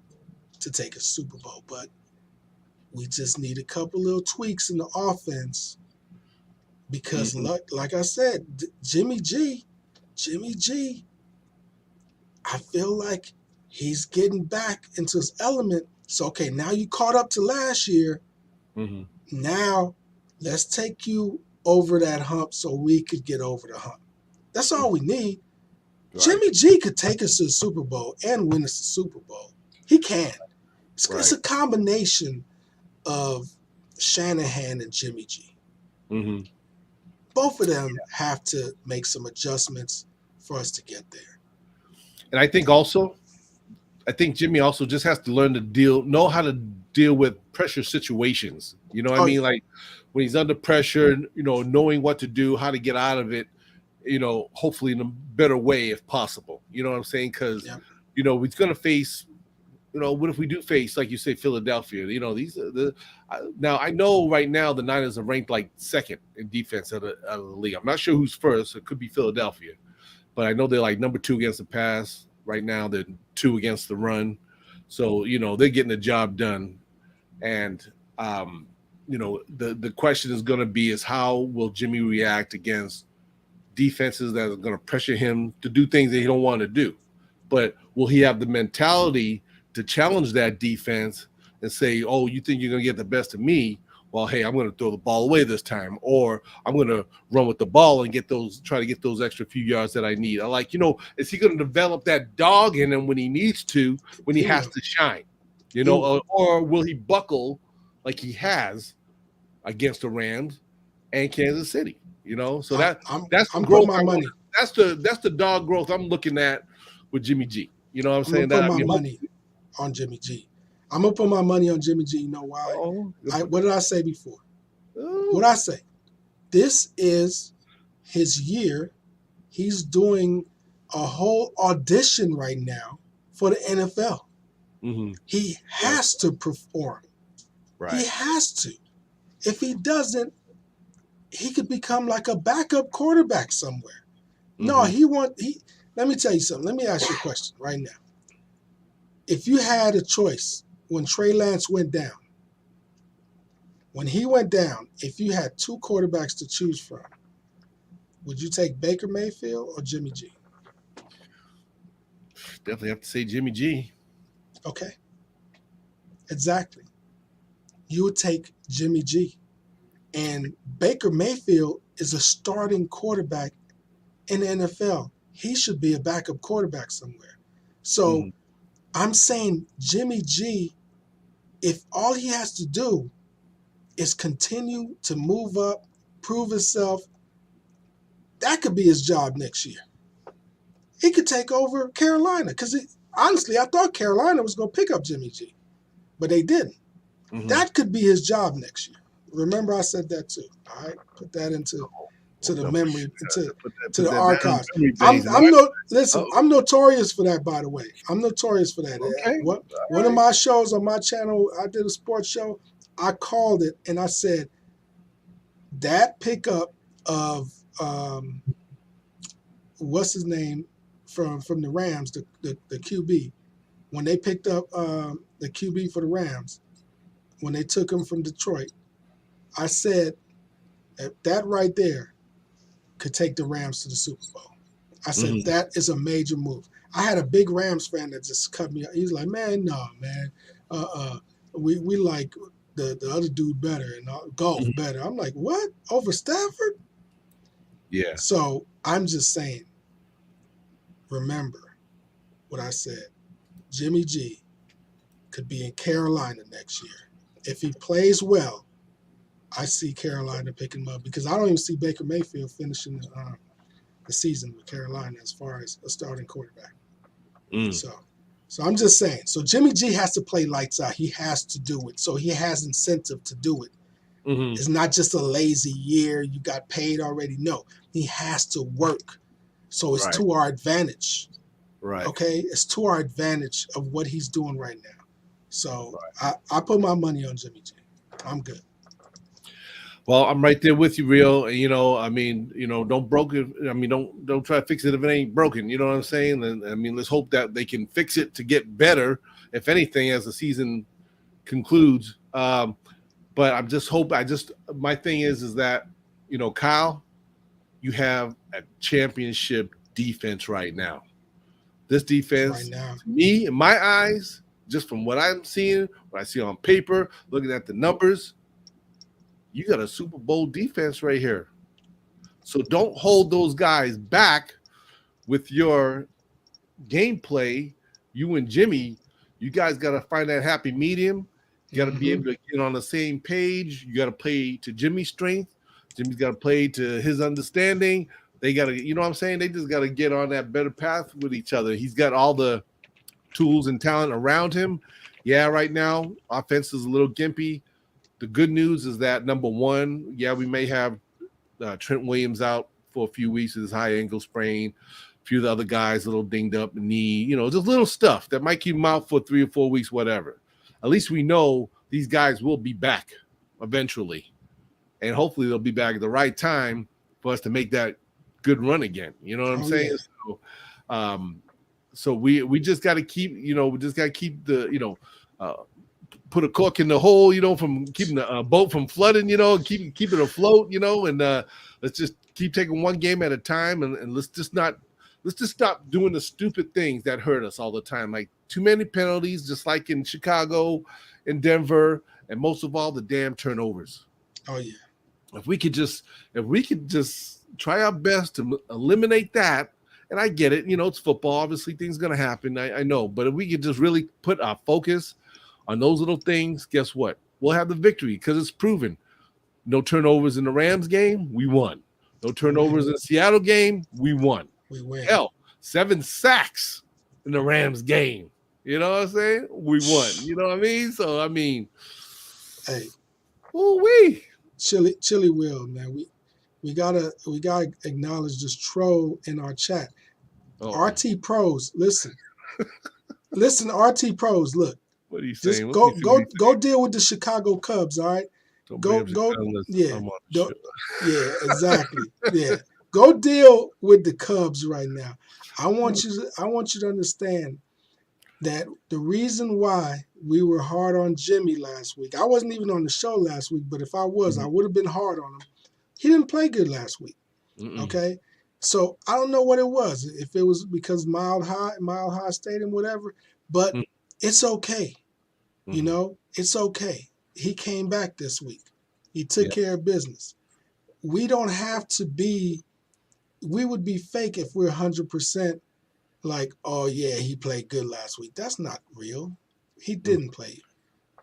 S6: to take a Super Bowl, but we just need a couple little tweaks in the offense because, like I said, Jimmy G, I feel like he's getting back into his element. So, okay, now you caught up to last year. Now let's take you over that hump so we could get over the hump. That's all we need. Right. Jimmy G could take us to the Super Bowl and win us the Super Bowl. He can. It's a combination of Shanahan and Jimmy G. Both of them have to make some adjustments for us to get there.
S4: And I think Jimmy also just has to learn to know how to deal with pressure situations. You know what I mean? Like when he's under pressure, knowing what to do, how to get out of it, hopefully in a better way if possible. You know what I'm saying? Because, we're going to face, what if we do face, like you say, Philadelphia? These are now I know right now the Niners are ranked like second in defense out of the league. I'm not sure who's first. It could be Philadelphia. But I know they're like number 2 against the pass. Right now they're 2 against the run. So, they're getting the job done. And, the question is going to be is how will Jimmy react against defenses that are going to pressure him to do things that he don't want to do? But will he have the mentality to challenge that defense and say, oh, you think you're going to get the best of me? Well, hey, I'm going to throw the ball away this time, or I'm going to run with the ball and try to get those extra few yards that I need. I like, is he going to develop that dog in him when he needs to, when he has to shine, or will he buckle like he has against the Rams and Kansas City, So that's
S6: I'm
S4: growth.
S6: My money.
S4: That's the dog growth I'm looking at with Jimmy G. You know what I'm saying?
S6: Put my money on Jimmy G. I'm gonna put my money on Jimmy G. You know why? What did I say before? What did I say? This is his year. He's doing a whole audition right now for the NFL. He has to perform. Right. He has to. If he doesn't, he could become like a backup quarterback somewhere. No, let me tell you something. Let me ask you a question right now. If you had a choice when Trey Lance went down, if you had 2 quarterbacks to choose from, would you take Baker Mayfield or Jimmy G?
S4: Definitely have to say Jimmy G.
S6: Okay. Exactly. You would take Jimmy G. And Baker Mayfield is a starting quarterback in the NFL. He should be a backup quarterback somewhere. So I'm saying Jimmy G, if all he has to do is continue to move up, prove himself, that could be his job next year. He could take over Carolina because honestly, I thought Carolina was going to pick up Jimmy G, but they didn't. That could be his job next year. Remember, I said that too. All right, put that into the memory, to the archives. I'm notorious for that, by the way. I'm notorious for that. Okay. One of my shows on my channel, I did a sports show. I called it and I said that pickup of what's his name from the Rams, the QB, when they picked up the QB for the Rams, when they took him from Detroit, I said that right there could take the Rams to the Super Bowl. I said, that is a major move. I had a big Rams fan that just cut me out. He's like, man, no, man. We like the other dude better and golf better. I'm like, what? Over Stafford?
S4: Yeah.
S6: So I'm just saying, remember what I said. Jimmy G could be in Carolina next year. If he plays well, I see Carolina picking him up because I don't even see Baker Mayfield finishing the season with Carolina as far as a starting quarterback. So I'm just saying. So Jimmy G has to play lights out. He has to do it. So he has incentive to do it. It's not just a lazy year. You got paid already. No, he has to work. So it's to our advantage.
S4: Right.
S6: Okay? It's to our advantage of what he's doing right now. So I put my money on Jimmy G. I'm good.
S4: Well, I'm right there with you, Rio. And, don't broke it. Don't try to fix it if it ain't broken. You know what I'm saying? And let's hope that they can fix it to get better, if anything, as the season concludes. But my thing is that, Kyle, you have a championship defense right now. This defense, to me, in my eyes, just from what I'm seeing, what I see on paper, looking at the numbers, you got a Super Bowl defense right here. So don't hold those guys back with your gameplay. You and Jimmy, you guys got to find that happy medium. You got to be able to get on the same page. You got to play to Jimmy's strength. Jimmy's got to play to his understanding. They got to, you know what I'm saying? They just got to get on that better path with each other. He's got all the tools and talent around him. Yeah, right now, offense is a little gimpy. The good news is that, number one, we may have Trent Williams out for a few weeks with his high ankle sprain. A few of the other guys a little dinged up knee, just little stuff that might keep him out for 3 or 4 weeks, whatever. At least we know these guys will be back eventually. And hopefully they'll be back at the right time for us to make that good run again. You know what I'm saying? Yeah. So we just got to keep, put a cork in the hole, from keeping the boat from flooding, keep it afloat, and let's just keep taking one game at a time, and let's just stop doing the stupid things that hurt us all the time, like too many penalties, just like in Chicago, in Denver, and most of all, the damn turnovers.
S6: Oh yeah.
S4: If we could just try our best to eliminate that, and I get it, it's football, obviously things going to happen, I know, but if we could just really put our focus on those little things, guess what? We'll have the victory because it's proven. No turnovers in the Rams game, we won. No turnovers in the Seattle game, we won.
S6: We win.
S4: Hell, 7 sacks in the Rams game. You know what I'm saying? We won. You know what I mean? So,
S6: hey,
S4: ooh-wee.
S6: Chili Will, man. We gotta acknowledge this troll in our chat. RT Pros, listen. Listen, RT Pros, look.
S4: What are you saying?
S6: Just go deal with the Chicago Cubs, all right? Go. Yeah, exactly. Yeah, go deal with the Cubs right now. I want you to understand that the reason why we were hard on Jimmy last week. I wasn't even on the show last week, but if I was, I would have been hard on him. He didn't play good last week. Okay, so I don't know what it was. If it was because Mile High Stadium, whatever, but it's okay. It's okay. He came back this week. He took care of business. We don't have to be, we would be fake if we're 100% like, oh yeah, he played good last week. That's not real. He didn't play.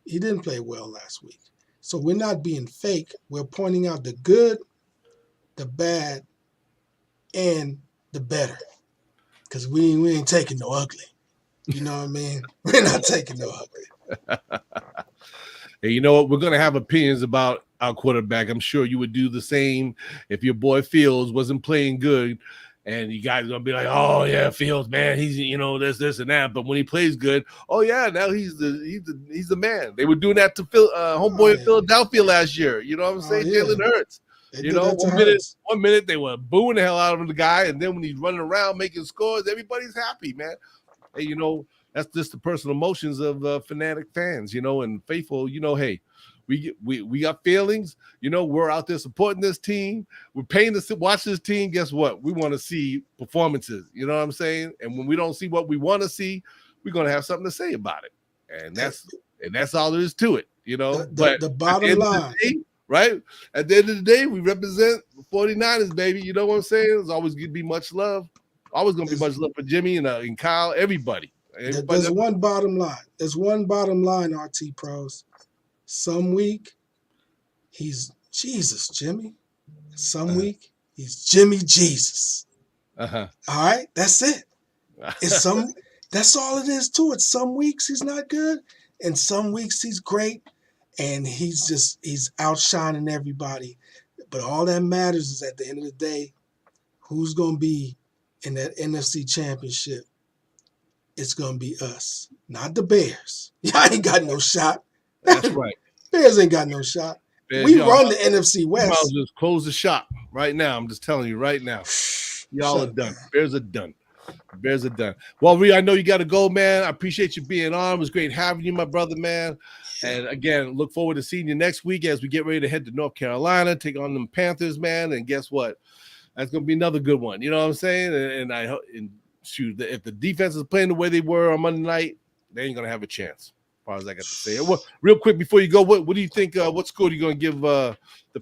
S6: He didn't play well last week. So we're not being fake. We're pointing out the good, the bad, and the better. Because we ain't taking no ugly. You know what I mean? We're not taking no ugly.
S4: Hey, you know what? We're going to have opinions about our quarterback. I'm sure you would do the same if your boy Fields wasn't playing good. And you guys are going to be like, oh, yeah, Fields, man, he's, this and that. But when he plays good, oh, yeah, now he's the man. They were doing that to homeboy in Philadelphia last year. You know what I'm saying? Jalen Hurts. One minute they were booing the hell out of the guy. And then when he's running around making scores, everybody's happy, man. Hey, that's just the personal emotions of fanatic fans, and faithful, hey, we got feelings, we're out there supporting this team. We're paying to watch this team. Guess what? We want to see performances. You know what I'm saying? And when we don't see what we want to see, we're going to have something to say about it. And that's all there is to it, But
S6: the bottom line,
S4: right? At the end of the day, we represent the 49ers, baby. You know what I'm saying? There's always going to be much love. Always going to be much love for Jimmy and Kyle, everybody.
S6: There's one bottom line. There's one bottom line, RT Pros. Some week he's Jesus, Jimmy. Some week, he's Jimmy Jesus.
S4: Uh-huh.
S6: All right, that's it. That's all it is to it. Some weeks he's not good, and some weeks he's great, and he's outshining everybody. But all that matters is at the end of the day, who's gonna be in that NFC Championship? It's gonna be us, not the Bears. Y'all ain't got no shot.
S4: That's right.
S6: Bears ain't got no shot.
S4: Bears,
S6: We run the NFC
S4: you might as
S6: West.
S4: well just close the shop right now. I'm just telling you right now. Y'all are done. Bears are done. Bears are done. Well, Ree, I know you got to go, man. I appreciate you being on. It was great having you, my brother, man. And again, look forward to seeing you next week as we get ready to head to North Carolina, take on them Panthers, man. And guess what? That's going to be another good one. You know what I'm saying? And shoot, if the defense is playing the way they were on Monday night, they ain't going to have a chance. As far as I got to say. Well, real quick before you go, what do you think? What score are you going to give the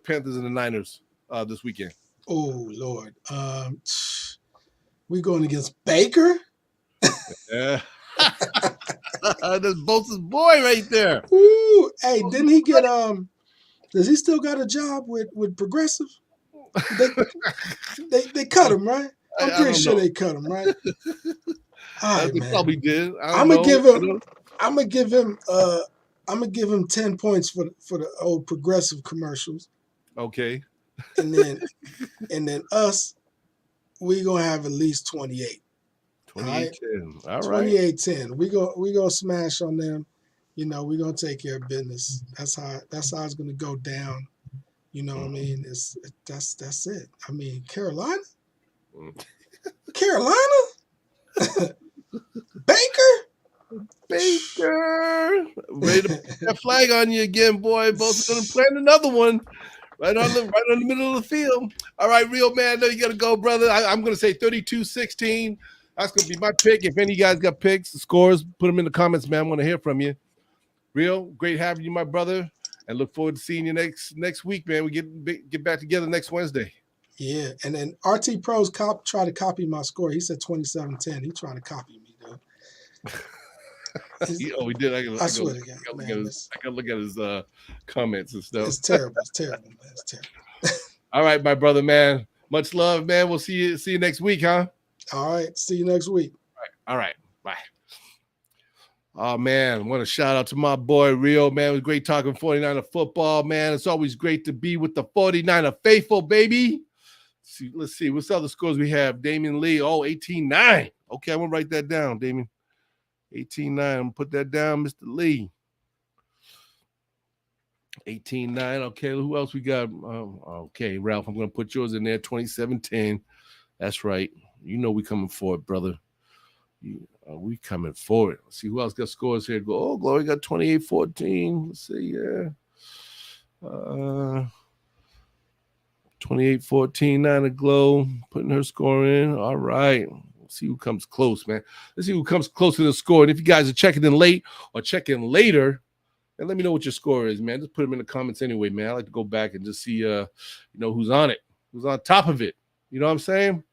S4: Panthers and the Niners this weekend?
S6: Oh Lord, we going against Baker.
S4: Yeah, that's Bosa's boy right there.
S6: Ooh, hey, didn't he get Does he still got a job with Progressive? They cut him, right? I'm pretty sure they cut him, right? All right,
S4: They
S6: man.
S4: probably did.
S6: I'm gonna give him 10 points for the old Progressive commercials.
S4: Okay.
S6: And then us, we gonna have at least 28.
S4: 28-10. All right.
S6: 28-10. We gonna smash on them. You know, we're gonna take care of business. That's how it's gonna go down. You know what I mean? That's it. I mean, Carolina? Carolina? Baker?
S4: Ready to put that flag on you again, boy. Both gonna plan another one. Right on the middle of the field. All right, real man. I know you got to go, brother. I'm going to say 32-16. That's going to be my pick. If any of you guys got picks, scores, put them in the comments, man. I want to hear from you. Real, great having you, my brother. And look forward to seeing you next week, man. We get back together next Wednesday.
S6: Yeah, and then RT Pros try to copy my score. He said 27-10. He trying to copy me, though.
S4: Oh, we did.
S6: I swear to God,
S4: I gotta look at his comments and stuff.
S6: It's terrible. It's terrible, man. It's terrible.
S4: All right, my brother, man. Much love, man. We'll see you next week, huh?
S6: All right. See you next week.
S4: All right. Bye. Oh, man. I want to shout out to my boy, Rio, man. It was great talking 49er football, man. It's always great to be with the 49er faithful, baby. Let's see. What's the other scores we have? Damian Lee. Oh, 18-9. Okay, I'm going to write that down, Damian. 18-9. I'm going to put that down, Mr. Lee. 18-9. Okay, who else we got? Okay, Ralph, I'm going to put yours in there. 27-10. That's right. You know we coming for it, brother. We coming for it. Let's see who else got scores here. Oh, Glory got 28-14. Let's see, yeah. 28-14, Nina Glow putting her score in. All right. Let's see who comes close, man. Let's see who comes close to the score. And if you guys are checking in late or checking later, and let me know what your score is, man. Just put them in the comments anyway, man. I like to go back and just see, who's on it, who's on top of it. You know what I'm saying?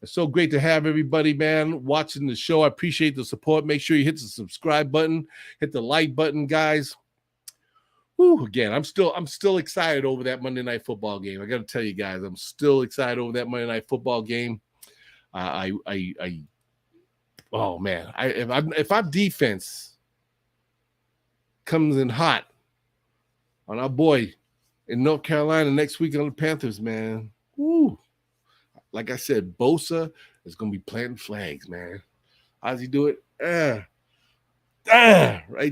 S4: It's so great to have everybody, man, watching the show. I appreciate the support. Make sure you hit the subscribe button, hit the like button, guys. Woo, again, I'm still excited over that Monday Night Football game. I got to tell you guys, I'm still excited over that Monday Night Football game. Oh man, if our defense comes in hot on our boy in North Carolina next week on the Panthers, man. Woo. Like I said, Bosa is going to be planting flags, man. How's he do it? Right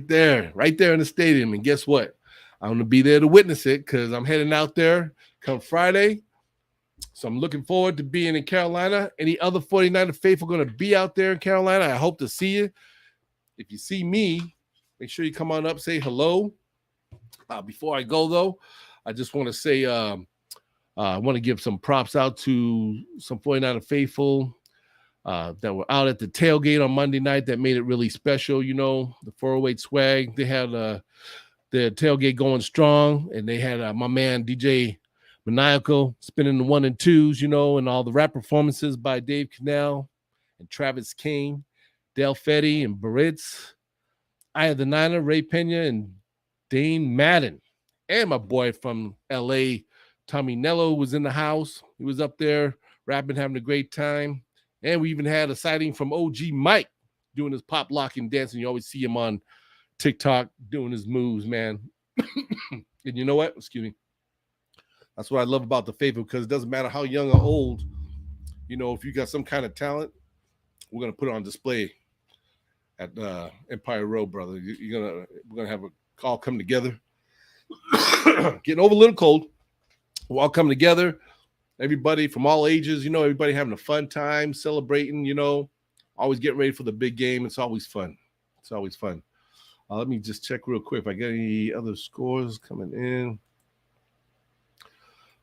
S4: there in the stadium. And guess what? I'm going to be there to witness it because I'm heading out there come Friday. So I'm looking forward to being in Carolina. Any other 49er faithful going to be out there in Carolina? I hope to see you. If you see me, make sure you come on up, say hello. Before I go, though, I just want to say I want to give some props out to some 49er faithful that were out at the tailgate on Monday night that made it really special. You know, the 408 swag. They had the tailgate going strong, and they had my man DJ Maniacal spinning the 1 and 2s, you know, and all the rap performances by Dave Cannell and Travis King, Del Fetty and Baritz, I had the Niner, Ray Pena, and Dane Madden. And my boy from LA, Tommy Nello, was in the house. He was up there rapping, having a great time. And we even had a sighting from OG Mike doing his pop locking dancing. You always see him on TikTok doing his moves, man. And you know what? Excuse me. That's what I love about the Faithful, because it doesn't matter how young or old, you know, if you got some kind of talent, we're going to put it on display at Empire Road, brother. We're going to have a all come together. Getting over a little cold. We'll all come together. Everybody from all ages, you know, everybody having a fun time, celebrating, you know, always getting ready for the big game. It's always fun. It's always fun. Let me just check real quick if I get any other scores coming in.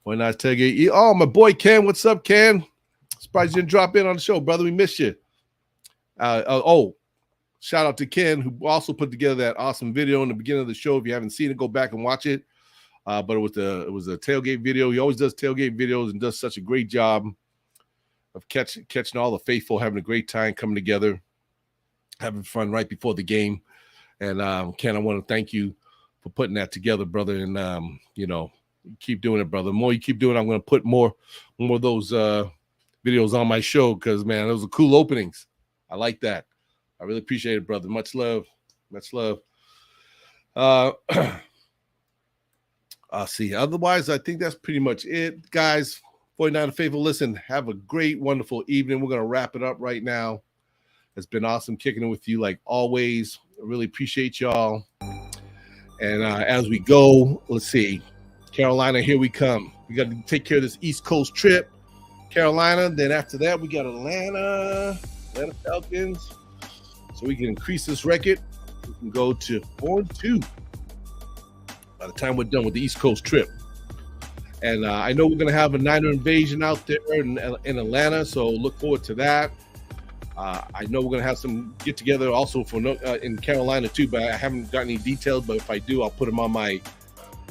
S4: Why not tailgate? Oh, my boy Ken. What's up, Ken? Surprised you didn't drop in on the show, brother. We missed you. Shout out to Ken, who also put together that awesome video in the beginning of the show. If you haven't seen it, go back and watch it. But it was a tailgate video. He always does tailgate videos and does such a great job of catching all the faithful, having a great time, coming together, having fun right before the game. And Ken, I want to thank you for putting that together, brother. And you know, keep doing it, brother. The more you keep doing it, I'm going to put more of those videos on my show, because, man, those are cool openings. I like that. I really appreciate it, brother. Much love. Much love. I'll see. Otherwise, I think that's pretty much it, guys. 49 Faithful, listen, have a great, wonderful evening. We're going to wrap it up right now. It's been awesome kicking it with you like always. I really appreciate y'all. And as we go, let's see. Carolina, here we come. We got to take care of this East Coast trip. Carolina, then after that, we got Atlanta Falcons. So we can increase this record. We can go to 4-2 by the time we're done with the East Coast trip. And I know we're going to have a Niner invasion out there in Atlanta, so look forward to that. I know we're going to have some get-together also for in Carolina too, but I haven't got any details. But if I do, I'll put them on my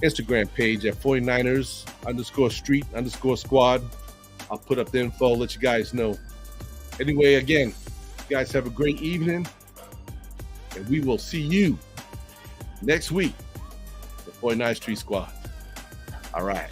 S4: Instagram page at 49ers_street_squad. I'll put up the info, let you guys know. Anyway, again, you guys have a great evening, and we will see you next week, the 49 Street Squad. All right.